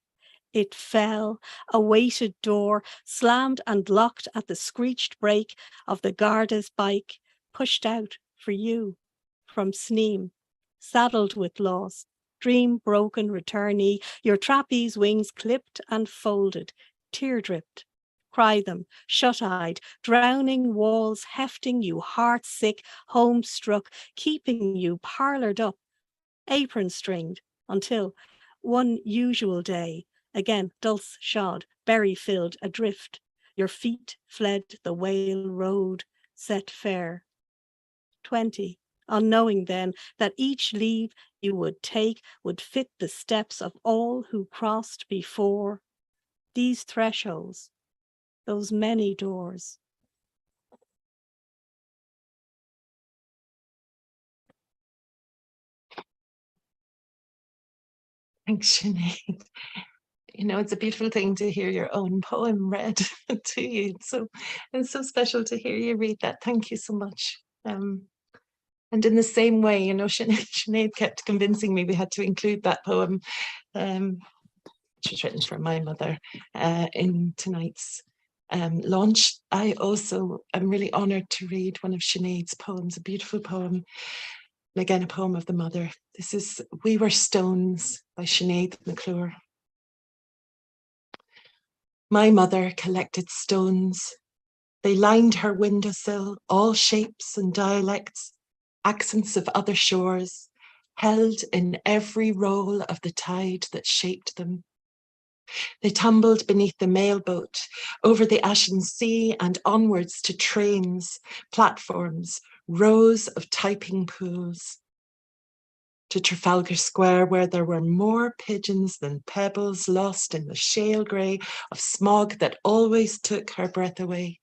It fell, a weighted door, slammed and locked at the screeched brake of the Garda's bike, pushed out for you from Sneem, saddled with loss. Dream-broken returnee, your trapeze wings clipped and folded, tear-dripped. Cry them, shut-eyed, drowning walls hefting you heart-sick, home-struck, keeping you parlored up, apron-stringed, until one usual day, again dulce-shod, berry-filled, adrift, your feet fled the Whale Road, set fair. 20. Unknowing then that each leave you would take would fit the steps of all who crossed before. These thresholds, those many doors. Thanks, Sinead. You know, it's a beautiful thing to hear your own poem read to you. It's so special to hear you read that. Thank you so much. And in the same way, you know, Sinead kept convincing me we had to include that poem which was written for my mother in tonight's launch. I also am really honoured to read one of Sinead's poems, a beautiful poem, and again, a poem of the mother. This is We Were Stones by Sinead McClure. My mother collected stones. They lined her windowsill, all shapes and dialects, accents of other shores, held in every roll of the tide that shaped them. They tumbled beneath the mailboat, over the ashen sea and onwards to trains, platforms, rows of typing pools. To Trafalgar Square, where there were more pigeons than pebbles lost in the shale grey of smog that always took her breath away.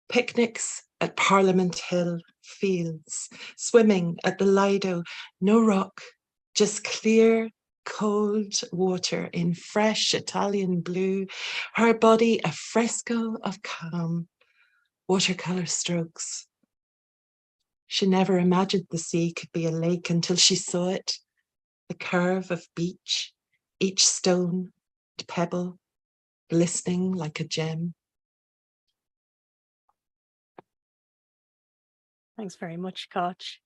Picnics at Parliament Hill fields, swimming at the Lido, no rock, just clear, cold water in fresh Italian blue, her body a fresco of calm, watercolour strokes. She never imagined the sea could be a lake until she saw it, the curve of beach, each stone and pebble glistening like a gem. Thanks very much, Koch.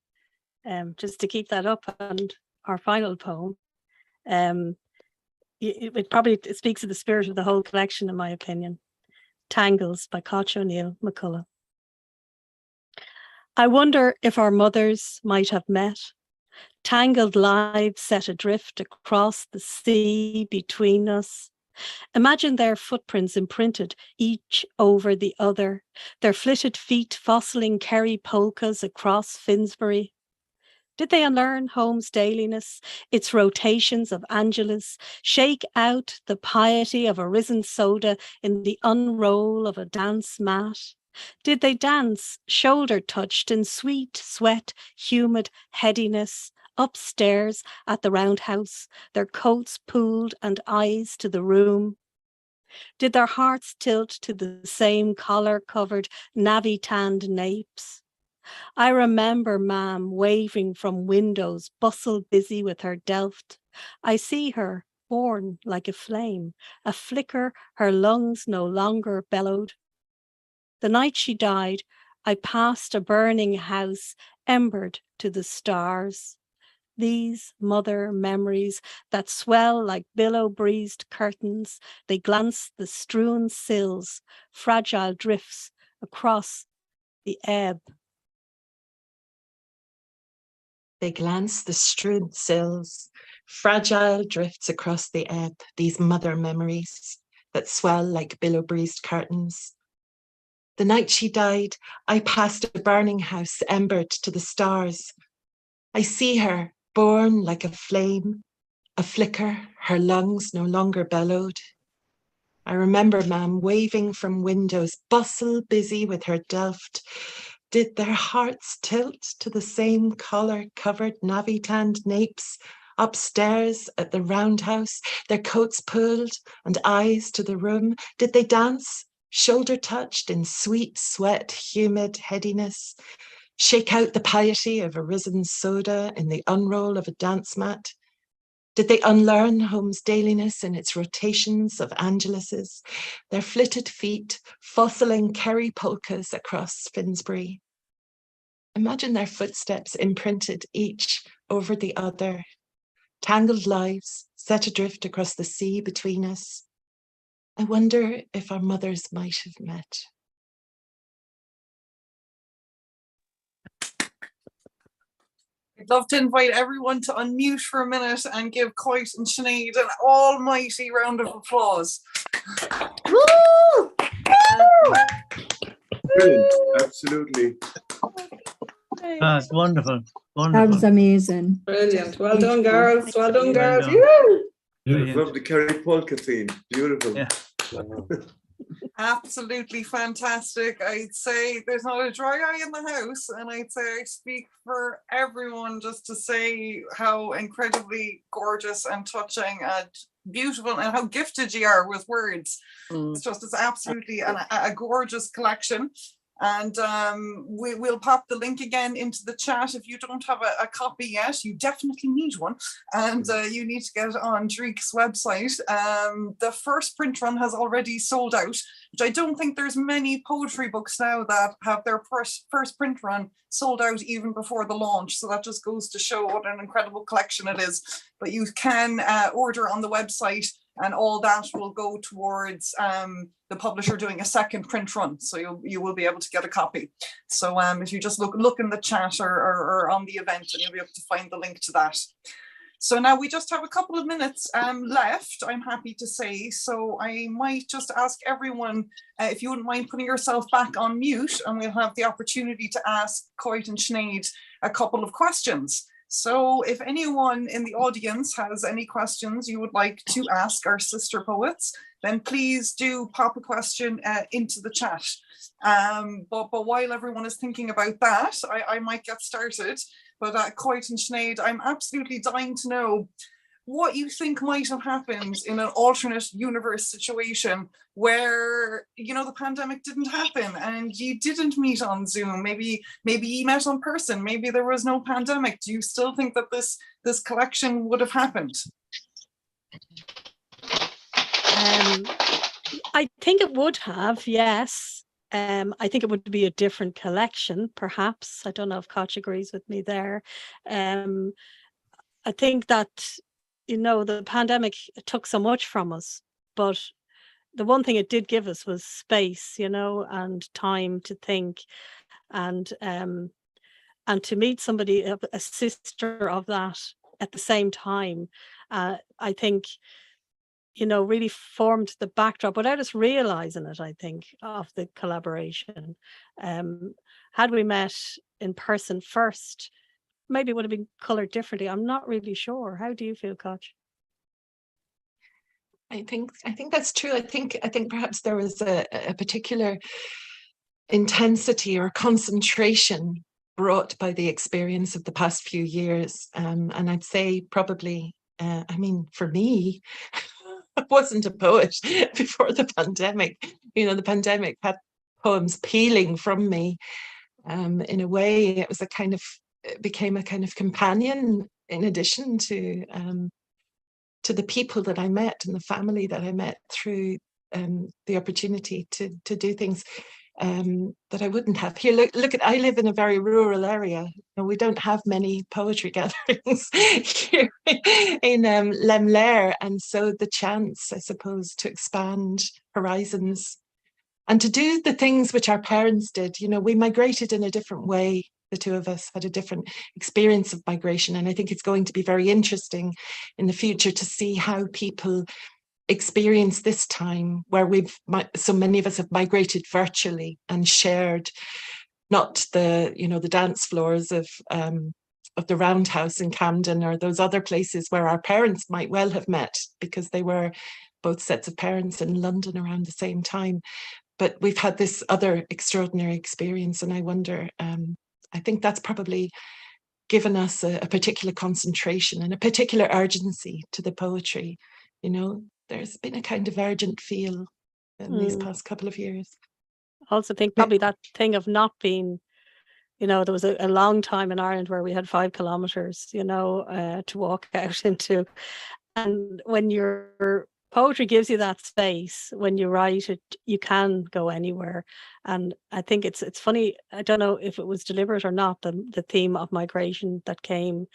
Just to keep that up, and our final poem, it probably speaks of the spirit of the whole collection, in my opinion. Tangles by Koch O'Neill McCullough. I wonder if our mothers might have met, tangled lives set adrift across the sea between us. Imagine their footprints imprinted, each over the other, their flitted feet fossiling Kerry polkas across Finsbury. Did they unlearn home's dailiness, its rotations of Angelus, shake out the piety of a risen soda in the unroll of a dance mat? Did they dance, shoulder-touched in sweet, sweat, humid headiness, upstairs at the roundhouse, their coats pooled and eyes to the room? Did their hearts tilt to the same collar-covered, navy-tanned napes? I remember Mam waving from windows, bustle busy with her Delft. I see her, born like a flame, a flicker her lungs no longer bellowed. The night she died, I passed a burning house, embered to the stars. These mother memories that swell like billow-breezed curtains, they glance the strewn sills, fragile drifts across the ebb. They glance the strewn sills, fragile drifts across the ebb, these mother memories that swell like billow-breezed curtains. The night she died, I passed a burning house, embered to the stars. I see her, born like a flame, a flicker, her lungs no longer bellowed. I remember Mam waving from windows, bustle busy with her Delft. Did their hearts tilt to the same collar-covered navy-tanned napes upstairs at the roundhouse, their coats pulled and eyes to the room? Did they dance, shoulder-touched in sweet sweat, humid headiness, shake out the piety of a risen soda in the unroll of a dance mat? Did they unlearn home's dailiness in its rotations of Angeluses, their flitted feet fossiling Kerry polkas across Finsbury? Imagine their footsteps imprinted each over the other, tangled lives set adrift across the sea between us. I wonder if our mothers might have met. I'd love to invite everyone to unmute for a minute and give Coit and Sinead an almighty round of applause. Woo! Brilliant, absolutely. That's wonderful. That Wonderful. was amazing. Brilliant. Well done, girls. Well done, Well girls. done. Woo! Brilliant. Love the Kerry polka theme. Beautiful. Yeah. Absolutely fantastic. I'd say there's not a dry eye in the house, and I'd say I speak for everyone just to say how incredibly gorgeous and touching and beautiful and how gifted you are with words. It's absolutely a gorgeous collection. And we'll pop the link again into the chat. If you don't have a copy yet, you definitely need one. And you need to get on Drích's website. The first print run has already sold out, which I don't think there's many poetry books now that have their first print run sold out even before the launch. So that just goes to show what an incredible collection it is. But you can order on the website, and all that will go towards the publisher doing a second print run. So you will be able to get a copy. So if you just look in the chat or on the event, and you'll be able to find the link to that. So now we just have a couple of minutes left, I'm happy to say. So I might just ask everyone, if you wouldn't mind putting yourself back on mute, and we'll have the opportunity to ask Coit and Sinead a couple of questions. So if anyone in the audience has any questions you would like to ask our sister poets, then please do pop a question into the chat. But while everyone is thinking about that, I might get started. But Coit and Sinead, I'm absolutely dying to know what you think might have happened in an alternate universe situation where, you know, the pandemic didn't happen and you didn't meet on Zoom. Maybe you met in person. Maybe there was no pandemic. Do you still think that this collection would have happened? I think it would have, yes. I think it would be a different collection, perhaps. I don't know if Koch agrees with me there. I think that, you know, the pandemic took so much from us, but the one thing it did give us was space, you know, and time to think, and to meet somebody, a sister of that at the same time, I think, you know, really formed the backdrop without us realizing it, I think, of the collaboration. Had we met in person first, maybe it would have been colored differently. I'm not really sure. How do you feel, Koch? I think that's true. I think perhaps there was a particular intensity or concentration brought by the experience of the past few years. And I'd say probably, I mean, for me, I wasn't a poet before the pandemic. You know, the pandemic had poems peeling from me. In a way, it was it became a kind of companion in addition to the people that I met and the family that I met through the opportunity to do things that I wouldn't have. Here, look at, I live in a very rural area. And we don't have many poetry gatherings here in Lemlair. And so the chance, I suppose, to expand horizons and to do the things which our parents did. You know, we migrated in a different way. The two of us had a different experience of migration. And I think it's going to be very interesting in the future to see how people experience this time where so many of us have migrated virtually and shared not the, you know, the dance floors of the Roundhouse in Camden or those other places where our parents might well have met because they were both sets of parents in London around the same time. But we've had this other extraordinary experience, and I wonder, I think that's probably given us a particular concentration and a particular urgency to the poetry. You know, there's been a kind of urgent feel in these past couple of years. I also think probably that thing of not being, you know, there was a long time in Ireland where we had 5 kilometres, you know, to walk out into. And when your poetry gives you that space, when you write it, you can go anywhere. And I think it's funny, I don't know if it was deliberate or not, the theme of migration that came,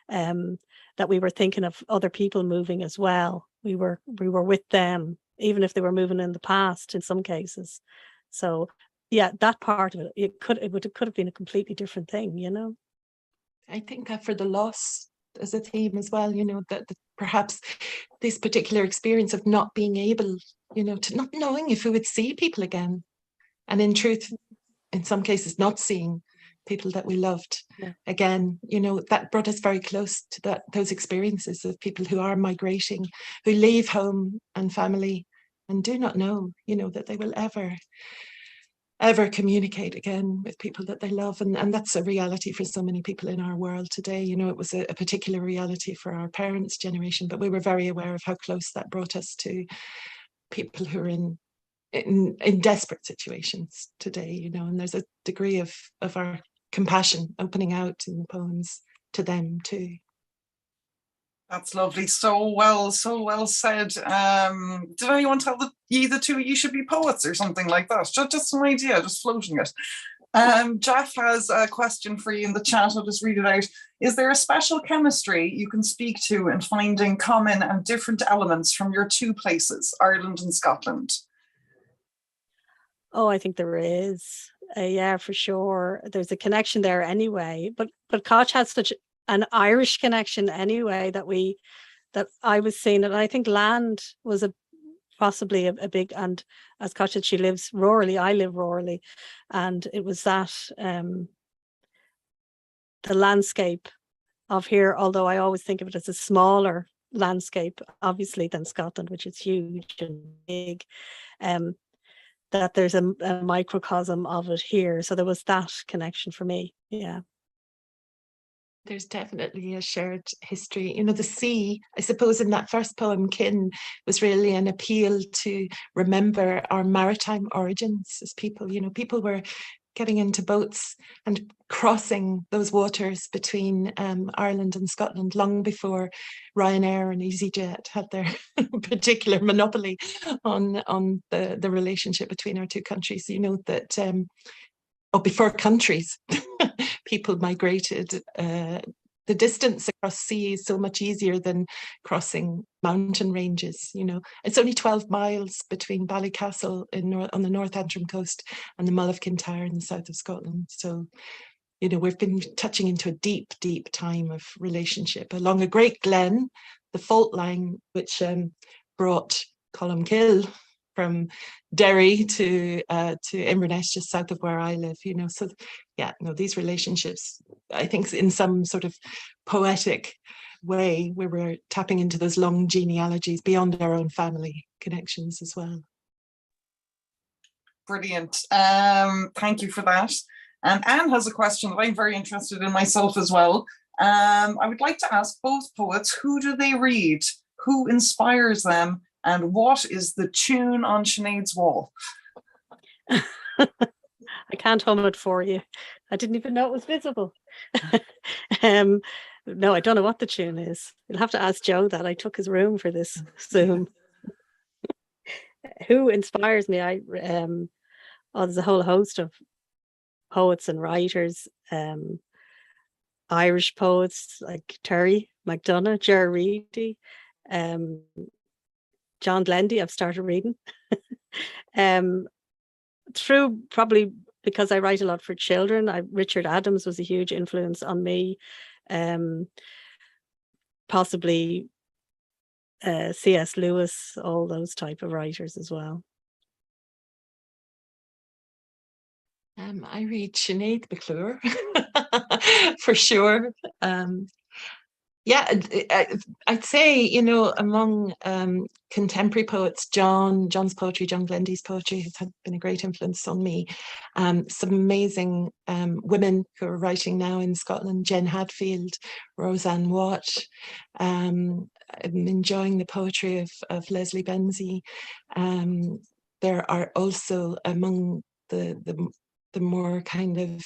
that we were thinking of other people moving as well. We were with them, even if they were moving in the past in some cases. So yeah, that part of it could have been a completely different thing, you know. I think for the loss as a theme as well, you know, that perhaps this particular experience of not being able, you know, to not knowing if we would see people again, and in truth, in some cases, not seeing people that we loved again, you know, that brought us very close to those experiences of people who are migrating, who leave home and family and do not know, you know, that they will ever communicate again with people that they love. And that's a reality for so many people in our world today. You know, it was a particular reality for our parents' generation, but we were very aware of how close that brought us to people who are in in desperate situations today, you know, and there's a degree of our compassion opening out in the poems to them too. That's lovely. So well said. Did anyone tell the two of you should be poets or something like that? Just an idea, just floating it. Jeff has a question for you in the chat. I'll just read it out. Is there a special chemistry you can speak to in finding common and different elements from your two places, Ireland and Scotland? Oh, I think there is. Yeah, for sure. There's a connection there anyway. But Koch has such an Irish connection anyway that I was seeing it. And I think land was possibly a big, and as Koch said, she lives rurally, I live rurally, and it was that the landscape of here, although I always think of it as a smaller landscape, obviously, than Scotland, which is huge and big, that there's a microcosm of it here. So there was that connection for me. Yeah. There's definitely a shared history. You know, the sea, I suppose in that first poem, Kin, was really an appeal to remember our maritime origins as people. You know, people were getting into boats and crossing those waters between Ireland and Scotland long before Ryanair and EasyJet had their particular monopoly on the relationship between our two countries. You know, that before countries, people migrated. The distance across sea is so much easier than crossing mountain ranges. You know, it's only 12 miles between Ballycastle on the North Antrim coast and the Mull of Kintyre in the south of Scotland. So, you know, we've been touching into a deep, deep time of relationship along a great glen, the fault line, which brought Columkill from Derry to Inverness, just south of where I live, you know. So yeah, no, these relationships, I think in some sort of poetic way, where we're tapping into those long genealogies beyond our own family connections as well. Brilliant. Thank you for that. Anne has a question that I'm very interested in myself as well. I would like to ask both poets, who do they read? Who inspires them? And what is the tune on Sinead's wall? I can't hum it for you. I didn't even know it was visible. No, I don't know what the tune is. You'll have to ask Joe that. I took his room for this Zoom. Who inspires me? There's a whole host of poets and writers, Irish poets like Terry McDonough, Ger Reedy, John Glendy, I've started reading. Through probably because I write a lot for children, Richard Adams was a huge influence on me. Possibly C.S. Lewis, all those type of writers as well. I read Sinead McClure for sure. Yeah, I'd say, you know, among contemporary poets, John's poetry, John Glendy's poetry has been a great influence on me. Some amazing women who are writing now in Scotland, Jen Hadfield, Roseanne Watt. I'm enjoying the poetry of Leslie Benzie. There are also among the more kind of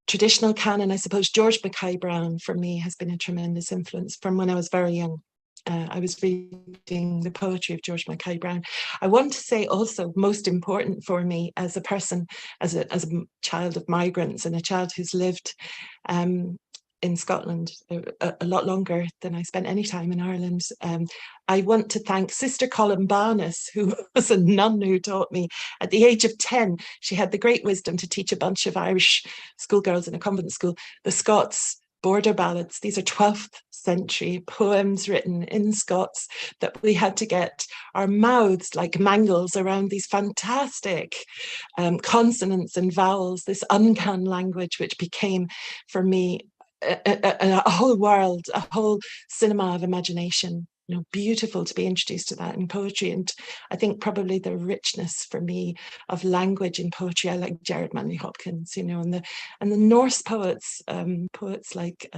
traditional canon, I suppose, George Mackay Brown for me has been a tremendous influence from when I was very young. I was reading the poetry of George Mackay Brown. I want to say also, most important for me as a person, as a child of migrants and a child who's lived in Scotland a lot longer than I spent any time in Ireland. I want to thank Sister Columbanus, who was a nun who taught me at the age of 10. She had the great wisdom to teach a bunch of Irish schoolgirls in a convent school the Scots border ballads. These are 12th century poems written in Scots that we had to get our mouths like mangles around these fantastic consonants and vowels, this uncan language, which became for me a whole world, a whole cinema of imagination. beautiful to be introduced to that in poetry. And I think probably the richness for me of language in poetry, I like Gerard Manley Hopkins, and the Norse poets, poets like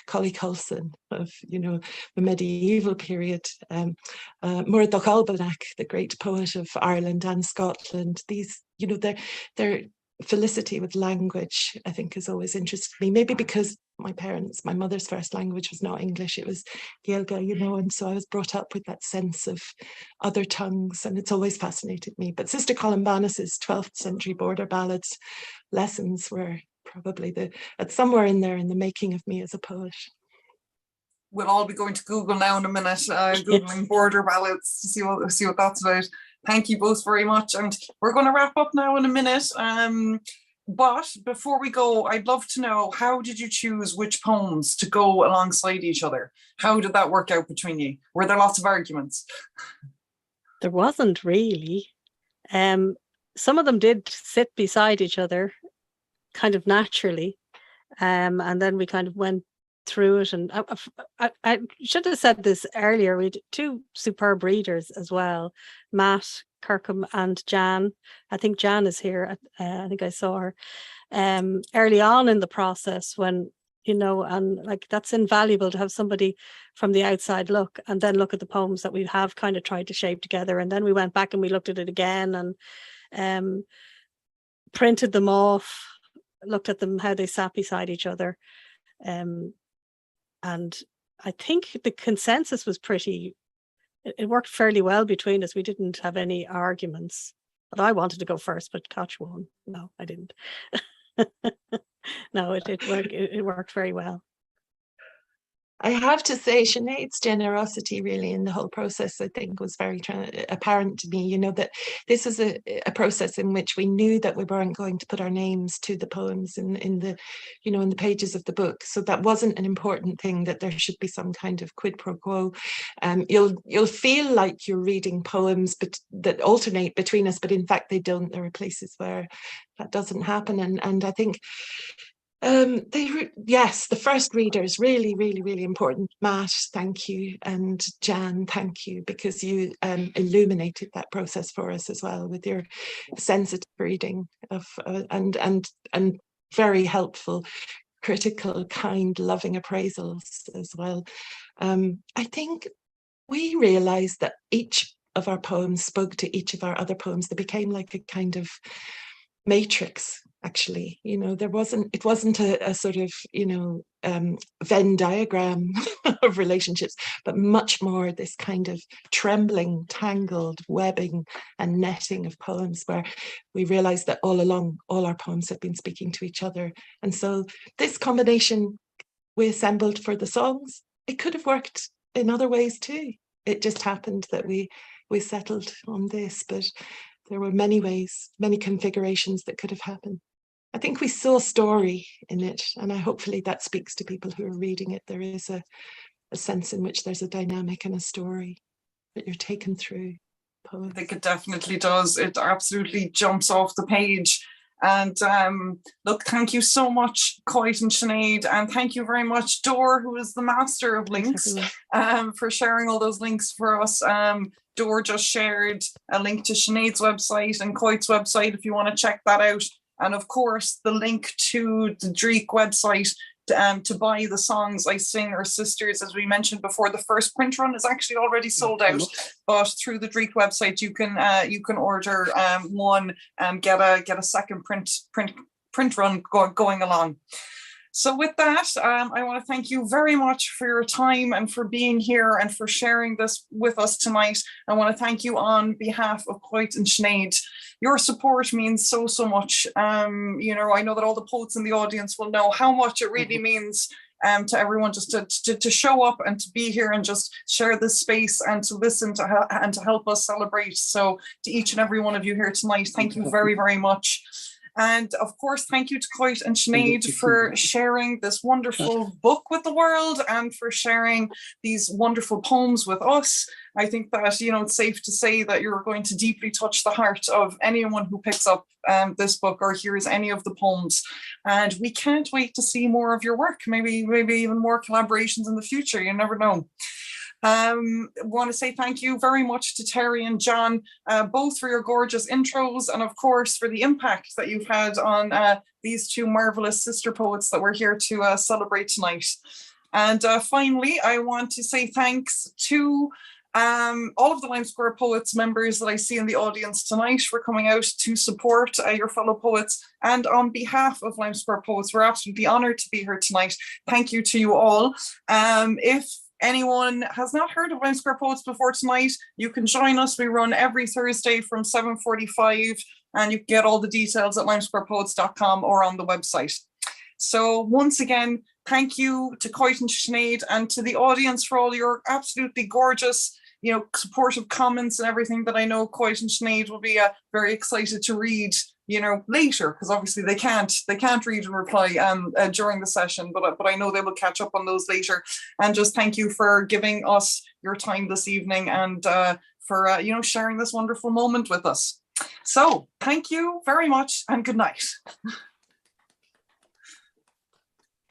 Colley Colson of, the medieval period, Muireadh Albanach, the great poet of Ireland and Scotland. These, their felicity with language, I think, has always interested me. Maybe because my mother's first language was not English, it was Gaeilge, and so I was brought up with that sense of other tongues, and it's always fascinated me. But Sister Columbanus's 12th century border ballads lessons were probably somewhere in there in the making of me as a poet. We'll all be going to Google now in a minute, Googling border ballads to see what that's about. Thank you both very much. And we're going to wrap up now in a minute. But before we go, I'd love to know, how did you choose which poems to go alongside each other? How did that work out between you? Were there lots of arguments? There wasn't really. Some of them did sit beside each other kind of naturally. And then we kind of went through it. And I should have said this earlier. We had two superb readers as well, Matt Kirkham and Jan. I think Jan is here. I think I saw her early on in the process when, and like that's invaluable to have somebody from the outside look and then look at the poems that we have kind of tried to shape together. And then we went back and we looked at it again and printed them off, looked at them, how they sat beside each other. And I think the consensus was it worked fairly well between us. We didn't have any arguments. But I wanted to go first, but Koch won. No, I didn't. No, it worked very well. I have to say, Sinead's generosity really in the whole process, I think, was very apparent to me, that this was a process in which we knew that we weren't going to put our names to the poems in the pages of the book. So that wasn't an important thing, that there should be some kind of quid pro quo. You'll feel like you're reading poems that alternate between us, but in fact they don't. There are places where that doesn't happen. And I think the first readers, really, really, really important. Matt, thank you, and Jan, thank you, because you illuminated that process for us as well with your sensitive reading of and very helpful, critical, kind, loving appraisals as well. I think we realized that each of our poems spoke to each of our other poems. They became like a kind of matrix, actually. It wasn't a sort of Venn diagram of relationships, but much more this kind of trembling, tangled webbing and netting of poems, where we realized that all along all our poems have been speaking to each other. And so this combination we assembled for the songs, it could have worked in other ways too. It just happened that we settled on this, but there were many ways, many configurations that could have happened. I think we saw story in it, and hopefully that speaks to people who are reading it. There is a sense in which there's a dynamic and a story that you're taken through. Poems. I think it definitely does. It absolutely jumps off the page. And look, thank you so much, Coit and Sinead, and thank you very much, Dor, who is the master of links, for sharing all those links for us. Dor just shared a link to Sinead's website and Coit's website if you want to check that out. And of course, the link to the Dreek website to buy the songs I Sing Our Sisters. As we mentioned before, the first print run is actually already sold out, but through the Dreek website you can order one and get a second print run going along. So with that, I want to thank you very much for your time and for being here and for sharing this with us tonight. I want to thank you on behalf of Coit and Sinead. Your support means so much. I know that all the poets in the audience will know how much it really means to everyone just to show up and to be here and just share this space and to listen to and to help us celebrate. So to each and every one of you here tonight, thank you very, very much. And of course, thank you to Coit and Sinead for sharing this wonderful book with the world and for sharing these wonderful poems with us. I think that, it's safe to say that you're going to deeply touch the heart of anyone who picks up this book or hears any of the poems. And we can't wait to see more of your work, maybe even more collaborations in the future. You never know. Want to say thank you very much to Terry and John, both for your gorgeous intros and of course for the impact that you've had on these two marvelous sister poets that we're here to celebrate tonight. And finally, I want to say thanks to all of the Lime Square Poets members that I see in the audience tonight for coming out to support your fellow poets. And on behalf of Lime Square Poets, we're absolutely honoured to be here tonight. Thank you to you all. If anyone has not heard of Lime Square Poets before tonight, you can join us. We run every Thursday from 7:45, and you can get all the details at limesquarepoets.com or on the website. So once again, thank you to Coit and Sinead and to the audience for all your absolutely gorgeous, supportive comments and everything that I know Coit and Sinead will be very excited to read, later, because obviously they can't read and reply during the session, but I know they will catch up on those later. And just thank you for giving us your time this evening and for sharing this wonderful moment with us. So thank you very much and good night.